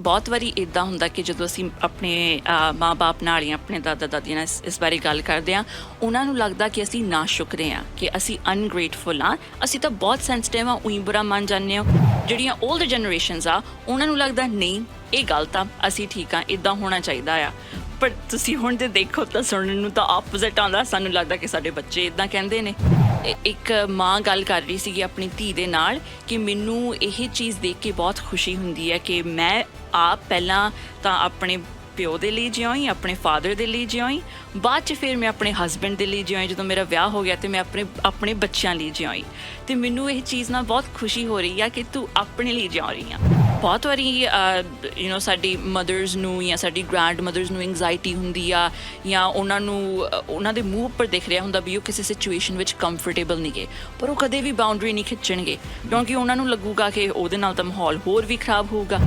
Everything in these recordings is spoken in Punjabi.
ਬਹੁਤ ਵਾਰੀ ਇੱਦਾਂ ਹੁੰਦਾ ਕਿ ਜਦੋਂ ਅਸੀਂ ਆਪਣੇ ਮਾਂ-ਬਾਪ ਨਾਲ ਜਾਂ ਆਪਣੇ ਦਾਦਾ ਦਾਦੀਆਂ ਨਾਲ ਇਸ ਬਾਰੇ ਗੱਲ ਕਰਦੇ ਹਾਂ, ਉਹਨਾਂ ਨੂੰ ਲੱਗਦਾ ਕਿ ਅਸੀਂ ਨਾਸ਼ੁਕਰੇ ਹਾਂ, ਕਿ ਅਸੀਂ ਅਨਗ੍ਰੇਟਫੁਲ ਹਾਂ, ਅਸੀਂ ਤਾਂ ਬਹੁਤ ਸੈਂਸਿਟਿਵ ਹਾਂ, ਉਹੀ ਬੁਰਾ ਮੰਨ ਜਾਂਦੇ ਹਾਂ। ਜਿਹੜੀਆਂ ਓਲਡਰ ਜਨਰੇਸ਼ਨਸ ਆ, ਉਹਨਾਂ ਨੂੰ ਲੱਗਦਾ ਨਹੀਂ ਇਹ ਗਲਤ ਆ, ਅਸੀਂ ਠੀਕ ਹਾਂ, ਇੱਦਾਂ ਹੋਣਾ ਚਾਹੀਦਾ ਆ। ਪਰ ਤੁਸੀਂ ਹੁਣ ਜੇ ਦੇਖੋ ਤਾਂ ਸੁਣਨ ਨੂੰ ਤਾਂ ਆਪੋਜ਼ਿਟ ਆਉਂਦਾ, ਸਾਨੂੰ ਲੱਗਦਾ ਕਿ ਸਾਡੇ ਬੱਚੇ ਇੱਦਾਂ ਕਹਿੰਦੇ ਨੇ। ਇੱਕ ਮਾਂ ਗੱਲ ਕਰ ਰਹੀ ਸੀਗੀ ਆਪਣੀ ਧੀ ਦੇ ਨਾਲ ਕਿ ਮੈਨੂੰ ਇਹ ਚੀਜ਼ ਦੇਖ ਕੇ ਬਹੁਤ ਖੁਸ਼ੀ ਹੁੰਦੀ ਹੈ ਕਿ ਮੈਂ ਆਪ ਪਹਿਲਾਂ ਤਾਂ ਆਪਣੇ ਪਿਓ ਦੇ ਲਈ ਜਿਉਈ, ਆਪਣੇ ਫਾਦਰ ਦੇ ਲਈ ਜਿਉਈ, ਬਾਅਦ 'ਚ ਫਿਰ ਮੈਂ ਆਪਣੇ ਹਸਬੈਂਡ ਦੇ ਲਈ ਜਿਉਈ। ਜਦੋਂ ਮੇਰਾ ਵਿਆਹ ਹੋ ਗਿਆ ਅਤੇ ਮੈਂ ਆਪਣੇ ਬੱਚਿਆਂ ਲਈ ਜਿਉਈ, ਅਤੇ ਮੈਨੂੰ ਇਹ ਚੀਜ਼ ਨਾਲ ਬਹੁਤ ਖੁਸ਼ੀ ਹੋ ਰਹੀ ਆ ਕਿ ਤੂੰ ਆਪਣੇ ਲਈ ਜਿਉ ਰਹੀ ਆ। ਬਹੁਤ ਵਾਰੀ ਸਾਡੀ ਮਦਰਸ ਨੂੰ ਜਾਂ ਸਾਡੀ ਗ੍ਰੈਂਡ ਮਦਰਸ ਨੂੰ ਇੰਗਜ਼ਾਇਟੀ ਹੁੰਦੀ ਆ, ਜਾਂ ਉਹਨਾਂ ਨੂੰ ਉਹਨਾਂ ਦੇ ਮੂੰਹ ਉੱਪਰ ਦਿਖ ਰਿਹਾ ਹੁੰਦਾ ਵੀ ਉਹ ਕਿਸੇ ਸਿਚੁਏਸ਼ਨ ਵਿੱਚ ਕੰਫਰਟੇਬਲ ਨਹੀਂ ਗੇ, ਪਰ ਉਹ ਕਦੇ ਵੀ ਬਾਊਂਡਰੀ ਨਹੀਂ ਖਿੱਚਣਗੇ, ਕਿਉਂਕਿ ਉਹਨਾਂ ਨੂੰ ਲੱਗੂਗਾ ਕਿ ਉਹਦੇ ਨਾਲ ਤਾਂ ਮਾਹੌਲ ਹੋਰ ਵੀ ਖਰਾਬ ਹੋਊਗਾ।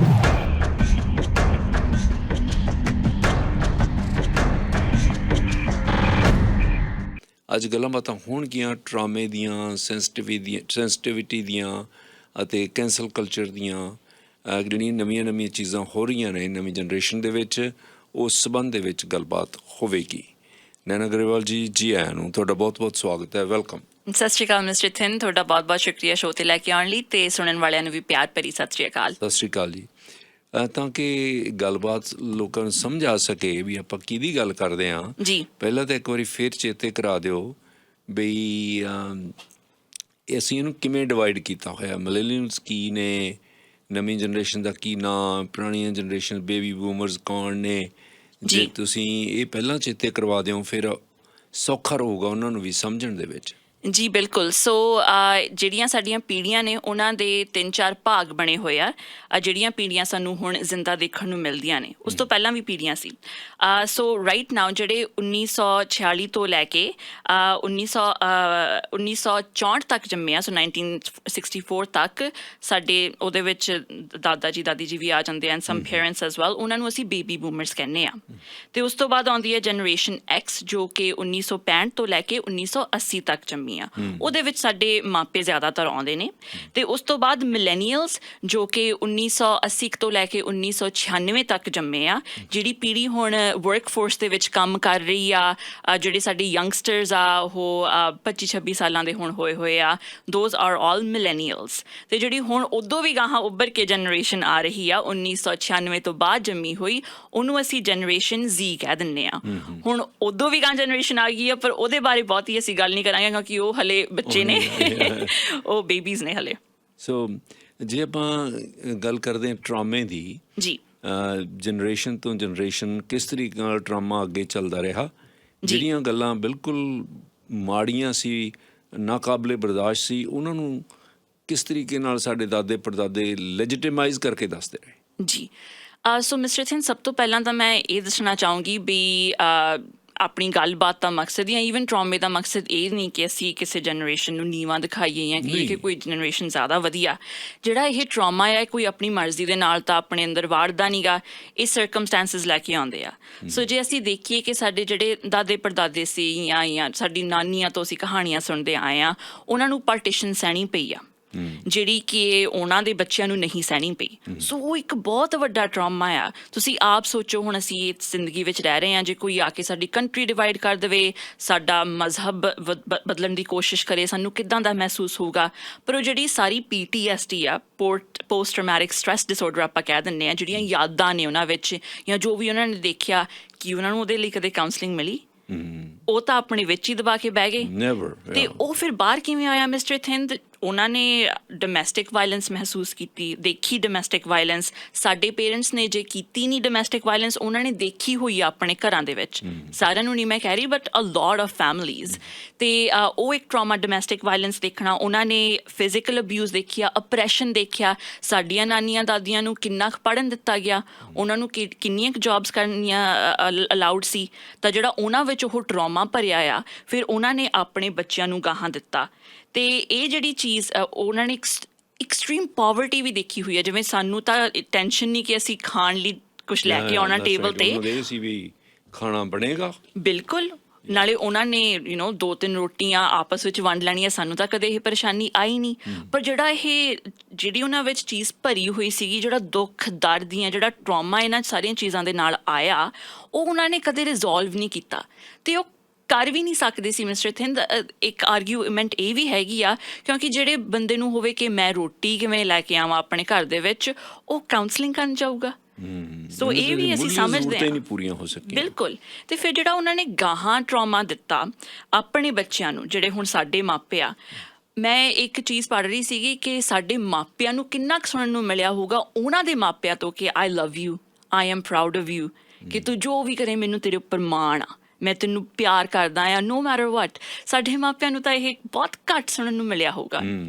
ਅੱਜ ਗੱਲਾਂ ਬਾਤਾਂ ਹੋਣਗੀਆਂ ਟਰਾਮੇ ਦੀਆਂ, ਸੈਂਸਿਟਿਵਿਟੀ ਦੀਆਂ ਅਤੇ ਕੈਂਸਲ ਕਲਚਰ ਦੀਆਂ, ਜਿਹੜੀਆਂ ਨਵੀਆਂ ਚੀਜ਼ਾਂ ਹੋ ਰਹੀਆਂ ਨੇ ਨਵੀਂ ਜਨਰੇਸ਼ਨ ਦੇ ਵਿੱਚ, ਉਸ ਸੰਬੰਧ ਦੇ ਵਿੱਚ ਗੱਲਬਾਤ ਹੋਵੇਗੀ। ਨੈਨਾ ਗਰੇਵਾਲ ਜੀ ਆਇਆਂ ਨੂੰ, ਤੁਹਾਡਾ ਬਹੁਤ ਬਹੁਤ ਸਵਾਗਤ ਹੈ, ਵੈਲਕਮ। ਸਤਿ ਸ਼੍ਰੀ ਅਕਾਲ ਮਿਸਟਰ ਥਿੰਨ, ਤੁਹਾਡਾ ਬਹੁਤ ਬਹੁਤ ਸ਼ੁਕਰੀਆ ਸ਼ੋਅ 'ਤੇ ਲੈ ਕੇ ਆਉਣ ਲਈ, ਅਤੇ ਸੁਣਨ ਵਾਲਿਆਂ ਨੂੰ ਵੀ ਪਿਆਰ ਭਰੀ ਸਤਿ ਸ਼੍ਰੀ ਅਕਾਲ। ਸਤਿ ਸ਼੍ਰੀ ਅਕਾਲ ਜੀ। ਤਾਂ ਕਿ ਗੱਲਬਾਤ ਲੋਕਾਂ ਨੂੰ ਸਮਝ ਆ ਸਕੇ ਵੀ ਆਪਾਂ ਕਿਹਦੀ ਗੱਲ ਕਰਦੇ ਹਾਂ ਜੀ, ਪਹਿਲਾਂ ਤਾਂ ਇੱਕ ਵਾਰੀ ਫਿਰ ਚੇਤੇ ਕਰਾ ਦਿਓ ਬਈ ਅਸੀਂ ਇਹਨੂੰ ਕਿਵੇਂ ਡਿਵਾਈਡ ਕੀਤਾ ਹੋਇਆ। ਮਿਲੇਨੀਅਲਸ ਕੀ ਨੇ, ਨਵੀਂ ਜਨਰੇਸ਼ਨ ਦਾ ਕੀ ਨਾਂ, ਪੁਰਾਣੀਆਂ ਜਨਰੇਸ਼ਨ ਬੇਬੀ ਬੂਮਰਸ ਕੌਣ ਨੇ। ਜੇ ਤੁਸੀਂ ਇਹ ਪਹਿਲਾਂ ਚੇਤੇ ਕਰਵਾ ਦਿਓ ਫਿਰ ਸੌਖਾ ਰਹੂਗਾ ਉਹਨਾਂ ਨੂੰ ਵੀ ਸਮਝਣ ਦੇ ਵਿੱਚ। ਜੀ ਬਿਲਕੁਲ। ਸੋ ਜਿਹੜੀਆਂ ਸਾਡੀਆਂ ਪੀੜ੍ਹੀਆਂ ਨੇ ਉਹਨਾਂ ਦੇ 3-4 ਭਾਗ ਬਣੇ ਹੋਏ ਆ। ਜਿਹੜੀਆਂ ਪੀੜ੍ਹੀਆਂ ਸਾਨੂੰ ਹੁਣ ਜ਼ਿੰਦਾ ਦੇਖਣ ਨੂੰ ਮਿਲਦੀਆਂ ਨੇ, ਉਸ ਤੋਂ ਪਹਿਲਾਂ ਵੀ ਪੀੜ੍ਹੀਆਂ ਸੀ। ਸੋ ਰਾਈਟ ਨਾਓ ਜਿਹੜੇ 1946 ਤੋਂ ਲੈ ਕੇ 1964 ਤੱਕ ਜੰਮੇ ਆ, ਸੋ 1964 ਤੱਕ ਸਾਡੇ ਉਹਦੇ ਵਿੱਚ ਦਾਦਾ ਜੀ ਦਾਦੀ ਜੀ ਵੀ ਆ ਜਾਂਦੇ ਹਨ, ਸਮ ਪੇਰੈਂਟਸ ਐਜ਼ ਵੈਲ, ਉਹਨਾਂ ਨੂੰ ਅਸੀਂ ਬੇਬੀ ਬੂਮਰਸ ਕਹਿੰਦੇ ਹਾਂ। ਅਤੇ ਉਸ ਤੋਂ ਬਾਅਦ ਆਉਂਦੀ ਹੈ ਜਨਰੇਸ਼ਨ ਐਕਸ, ਜੋ ਕਿ 1965 ਤੋਂ ਲੈ ਕੇ 1980 ਤੱਕ ਜੰਮੀ ਆ। ਉਹਦੇ ਵਿੱਚ ਸਾਡੇ ਮਾਪੇ ਜ਼ਿਆਦਾਤਰ ਆਉਂਦੇ ਨੇ। ਅਤੇ ਉਸ ਤੋਂ ਬਾਅਦ ਮਿਲੇਨੀਅਲਸ, ਜੋ ਕਿ 1980 ਤੋਂ ਲੈ ਕੇ 1996 ਤੱਕ ਜੰਮੇ ਆ। ਜਿਹੜੀ ਪੀੜ੍ਹੀ ਹੁਣ ਵਰਕ ਫੋਰਸ ਦੇ ਵਿੱਚ ਕੰਮ ਕਰ ਰਹੀ ਆ, ਜਿਹੜੇ ਸਾਡੇ ਯੰਗਸਟਰਸ ਆ ਉਹ 25-26 ਸਾਲਾਂ ਦੇ ਹੁਣ ਹੋਏ ਆ, ਦੋਜ਼ ਆਰ ਆਲ ਮਿਲੇਨੀਅਲਸ। ਅਤੇ ਜਿਹੜੀ ਹੁਣ ਉਦੋਂ ਵੀ ਗਾਹਾਂ ਉੱਭਰ ਕੇ ਜਨਰੇਸ਼ਨ ਆ ਰਹੀ ਆ 1996 ਤੋਂ ਬਾਅਦ ਜੰਮੀ ਹੋਈ, ਉਹਨੂੰ ਅਸੀਂ ਜਨਰੇਸ਼ਨ ਜ਼ੀ ਕਹਿ ਦਿੰਦੇ ਹਾਂ। ਹੁਣ ਉਦੋਂ ਵੀ ਗਾਂ ਜਨਰੇਸ਼ਨ ਆ ਗਈ ਆ, ਪਰ ਉਹਦੇ ਬਾਰੇ ਬਹੁਤੀ ਅਸੀਂ ਗੱਲ ਨਹੀਂ ਕਰਾਂਗੇ ਕਿਉਂਕਿ ਉਹ ਹਲੇ ਬੱਚੇ ਨੇ, ਉਹ ਬੇਬੀਜ਼ ਨੇ ਹਲੇ। ਸੋ ਜੇ ਆਪਾਂ ਗੱਲ ਕਰਦੇ ਹਾਂ ਟਰਾਮੇ ਦੀ, ਜੀ, ਜਨਰੇਸ਼ਨ ਤੋਂ ਜਨਰੇਸ਼ਨ ਕਿਸ ਤਰੀਕੇ ਨਾਲ ਟਰਾਮਾ ਅੱਗੇ ਚੱਲਦਾ ਰਿਹਾ, ਜਿਹੜੀਆਂ ਗੱਲਾਂ ਬਿਲਕੁਲ ਮਾੜੀਆਂ ਸੀ, ਨਾਕਾਬਲੇ ਬਰਦਾਸ਼ਤ ਸੀ, ਉਹਨਾਂ ਨੂੰ ਕਿਸ ਤਰੀਕੇ ਨਾਲ ਸਾਡੇ ਦਾਦੇ ਪੜਦਾਦੇ ਲੈਜੀਟੀਮਾਈਜ਼ ਕਰਕੇ ਦੱਸਦੇ ਰਹੇ। ਜੀ, ਸੋ ਮਿਸਟਰ ਥਿੰਨ, ਸਭ ਤੋਂ ਪਹਿਲਾਂ ਤਾਂ ਮੈਂ ਇਹ ਦੱਸਣਾ ਚਾਹੂੰਗੀ ਵੀ ਆਪਣੀ ਗੱਲਬਾਤ ਦਾ ਮਕਸਦ ਜਾਂ ਈਵਨ ਟਰਾਮੇ ਦਾ ਮਕਸਦ ਇਹ ਨਹੀਂ ਕਿ ਅਸੀਂ ਕਿਸੇ ਜਨਰੇਸ਼ਨ ਨੂੰ ਨੀਵਾਂ ਦਿਖਾਈਏ ਜਾਂ ਕਹੀਏ ਕਿ ਕੋਈ ਜਨਰੇਸ਼ਨ ਜ਼ਿਆਦਾ ਵਧੀਆ। ਜਿਹੜਾ ਇਹ ਟਰਾਮਾ ਹੈ, ਕੋਈ ਆਪਣੀ ਮਰਜ਼ੀ ਦੇ ਨਾਲ ਤਾਂ ਆਪਣੇ ਅੰਦਰ ਵਾੜਦਾ ਨਹੀਂ ਗਾ, ਇਹ ਸਰਕਮਸਟੈਂਸਿਸ ਲੈ ਕੇ ਆਉਂਦੇ ਆ। ਸੋ ਜੇ ਅਸੀਂ ਦੇਖੀਏ ਕਿ ਸਾਡੇ ਜਿਹੜੇ ਦਾਦੇ ਪੜਦਾਦੇ ਸੀ ਜਾਂ ਸਾਡੀ ਨਾਨੀਆਂ ਤੋਂ ਅਸੀਂ ਕਹਾਣੀਆਂ ਸੁਣਦੇ ਆਏ ਹਾਂ, ਉਹਨਾਂ ਨੂੰ ਪਾਰਟੀਸ਼ਨ ਸਹਿਣੀ ਪਈ ਆ, ਜਿਹੜੀ ਕਿ ਉਹਨਾਂ ਦੇ ਬੱਚਿਆਂ ਨੂੰ ਨਹੀਂ ਸਹਿਣੀ ਪਈ। ਸੋ ਉਹ ਇੱਕ ਬਹੁਤ ਵੱਡਾ ਟਰਾਮਾ ਆ। ਤੁਸੀਂ ਆਪ ਸੋਚੋ, ਹੁਣ ਅਸੀਂ ਇਸ ਜ਼ਿੰਦਗੀ ਵਿੱਚ ਰਹਿ ਰਹੇ ਹਾਂ, ਜੇ ਕੋਈ ਆ ਕੇ ਸਾਡੀ ਕੰਟਰੀ ਡਿਵਾਈਡ ਕਰ ਦੇਵੇ, ਸਾਡਾ ਮਜ਼ਹਬ ਬਦਲਣ ਦੀ ਕੋਸ਼ਿਸ਼ ਕਰੇ, ਸਾਨੂੰ ਕਿੱਦਾਂ ਦਾ ਮਹਿਸੂਸ ਹੋਊਗਾ। ਪਰ ਉਹ ਜਿਹੜੀ ਸਾਰੀ PTSD ਆ, ਪੋਸਟ ਟਰਾਮੈਟਿਕ ਸਟ੍ਰੈਸ ਡਿਸਆਰਡਰ ਆਪਾਂ ਕਹਿ ਦਿੰਦੇ ਹਾਂ, ਜਿਹੜੀਆਂ ਯਾਦਾਂ ਨੇ ਉਹਨਾਂ ਵਿੱਚ ਜਾਂ ਜੋ ਵੀ ਉਹਨਾਂ ਨੇ ਦੇਖਿਆ, ਕਿ ਉਹਨਾਂ ਨੂੰ ਉਹਦੇ ਲਈ ਕਦੇ ਕਾਉਂਸਲਿੰਗ ਮਿਲੀ? ਉਹ ਤਾਂ ਆਪਣੇ ਵਿੱਚ ਹੀ ਦਬਾ ਕੇ ਬਹਿ ਗਏ। ਅਤੇ ਉਹ ਫਿਰ ਬਾਹਰ ਕਿਵੇਂ ਆਇਆ ਮਿਸਟਰ ਥਿੰਦ? ਉਹਨਾਂ ਨੇ ਡੋਮੈਸਟਿਕ ਵਾਇਲੈਂਸ ਮਹਿਸੂਸ ਕੀਤੀ, ਦੇਖੀ ਡੋਮੈਸਟਿਕ ਵਾਇਲੈਂਸ। ਸਾਡੇ ਪੇਰੈਂਟਸ ਨੇ ਜੇ ਕੀਤੀ ਨਹੀਂ ਡੋਮੈਸਟਿਕ ਵਾਇਲੈਂਸ, ਉਹਨਾਂ ਨੇ ਦੇਖੀ ਹੋਈ ਆ ਆਪਣੇ ਘਰਾਂ ਦੇ ਵਿੱਚ। ਸਾਰਿਆਂ ਨੂੰ ਨਹੀਂ ਮੈਂ ਕਹਿ ਰਹੀ, but a lot of families. ਅਤੇ ਉਹ ਇੱਕ ਟਰਾਮਾ ਡੋਮੈਸਟਿਕ ਵਾਇਲੈਂਸ ਦੇਖਣਾ। ਉਹਨਾਂ ਨੇ ਫਿਜ਼ੀਕਲ ਅਬਿਊਜ਼ ਦੇਖਿਆ, ਅਪਰੈਸ਼ਨ ਦੇਖਿਆ। ਸਾਡੀਆਂ ਨਾਨੀਆਂ ਦਾਦੀਆਂ ਨੂੰ ਕਿੰਨਾ ਕੁ ਪੜ੍ਹਨ ਦਿੱਤਾ ਗਿਆ, ਉਹਨਾਂ ਨੂੰ ਕਿੰਨੀਆਂ ਕੁ ਜੋਬਸ ਕਰਨੀਆਂ ਅਲਾਊਡ ਸੀ, ਤਾਂ ਜਿਹੜਾ ਉਹਨਾਂ ਵਿੱਚ ਉਹ ਟਰਾਮਾ ਭਰਿਆ ਆ, ਫਿਰ ਉਹਨਾਂ ਨੇ ਆਪਣੇ ਬੱਚਿਆਂ ਨੂੰ ਗਾਹਾਂ ਦਿੱਤਾ। ਅਤੇ ਇਹ ਜਿਹੜੀ ਚੀਜ਼ ਉਹਨਾਂ ਨੇ ਐਕਸਟ੍ਰੀਮ ਪਾਵਰਟੀ ਵੀ ਦੇਖੀ ਹੋਈ ਹੈ। ਜਿਵੇਂ ਸਾਨੂੰ ਤਾਂ ਟੈਨਸ਼ਨ ਨਹੀਂ ਕਿ ਅਸੀਂ ਖਾਣ ਲਈ ਕੁਛ ਲੈ ਕੇ ਆਉਣਾ ਟੇਬਲ 'ਤੇ, ਸੀ ਵੀ ਖਾਣਾ ਬਣੇਗਾ। ਬਿਲਕੁਲ ਨਾਲੇ ਉਹਨਾਂ ਨੇ 2-3 ਰੋਟੀਆਂ ਆਪਸ ਵਿੱਚ ਵੰਡ ਲੈਣੀਆਂ, ਸਾਨੂੰ ਤਾਂ ਕਦੇ ਇਹ ਪਰੇਸ਼ਾਨੀ ਆਈ ਨਹੀਂ। ਪਰ ਜਿਹੜੀ ਉਹਨਾਂ ਵਿੱਚ ਚੀਜ਼ ਭਰੀ ਹੋਈ ਸੀਗੀ, ਜਿਹੜਾ ਦੁੱਖ ਦਰਦ ਦੀਆਂ, ਜਿਹੜਾ ਟਰੋਮਾ ਇਹਨਾਂ ਸਾਰੀਆਂ ਚੀਜ਼ਾਂ ਦੇ ਨਾਲ ਆਇਆ, ਉਹ ਉਹਨਾਂ ਨੇ ਕਦੇ ਰਿਜ਼ੋਲਵ ਨਹੀਂ ਕੀਤਾ ਅਤੇ ਉਹ ਕਰ ਵੀ ਨਹੀਂ ਸਕਦੇ ਸੀ। ਮਿਸਟਰ ਥਿੰਦ, ਇੱਕ ਆਰਗੂਮੈਂਟ ਇਹ ਵੀ ਹੈਗੀ ਆ, ਕਿਉਂਕਿ ਜਿਹੜੇ ਬੰਦੇ ਨੂੰ ਹੋਵੇ ਕਿ ਮੈਂ ਰੋਟੀ ਕਿਵੇਂ ਲੈ ਕੇ ਆਵਾਂ ਆਪਣੇ ਘਰ ਦੇ ਵਿੱਚ, ਉਹ ਕਾਉਂਸਲਿੰਗ ਕਰਨ ਜਾਊਗਾ। ਸੋ ਇਹ ਵੀ ਅਸੀਂ ਸਮਝਦੇ ਹਾਂ ਪੂਰੀਆਂ ਹੋ ਸਕੀਆਂ। ਬਿਲਕੁਲ। ਅਤੇ ਫਿਰ ਜਿਹੜਾ ਉਹਨਾਂ ਨੇ ਗਾਹਾਂ ਟਰੋਮਾ ਦਿੱਤਾ ਆਪਣੇ ਬੱਚਿਆਂ ਨੂੰ, ਜਿਹੜੇ ਹੁਣ ਸਾਡੇ ਮਾਪੇ ਆ, ਮੈਂ ਇੱਕ ਚੀਜ਼ ਪੜ੍ਹ ਰਹੀ ਸੀਗੀ ਕਿ ਸਾਡੇ ਮਾਪਿਆਂ ਨੂੰ ਕਿੰਨਾ ਕੁ ਸੁਣਨ ਨੂੰ ਮਿਲਿਆ ਹੋਊਗਾ ਉਹਨਾਂ ਦੇ ਮਾਪਿਆਂ ਤੋਂ ਕਿ I love you, I am proud of you, ਕਿ ਤੂੰ ਜੋ ਵੀ ਕਰੇ ਮੈਨੂੰ ਤੇਰੇ ਉੱਪਰ ਮਾਣ ਆ, ਮੈਂ ਤੈਨੂੰ ਪਿਆਰ ਕਰਦਾ ਆ, ਨੋ ਮੈਟਰ ਵਾਟ। ਸਾਡੇ ਮਾਪਿਆਂ ਨੂੰ ਤਾਂ ਇਹ ਬਹੁਤ ਘੱਟ ਸੁਣਨ ਨੂੰ ਮਿਲਿਆ ਹੋਊਗਾ।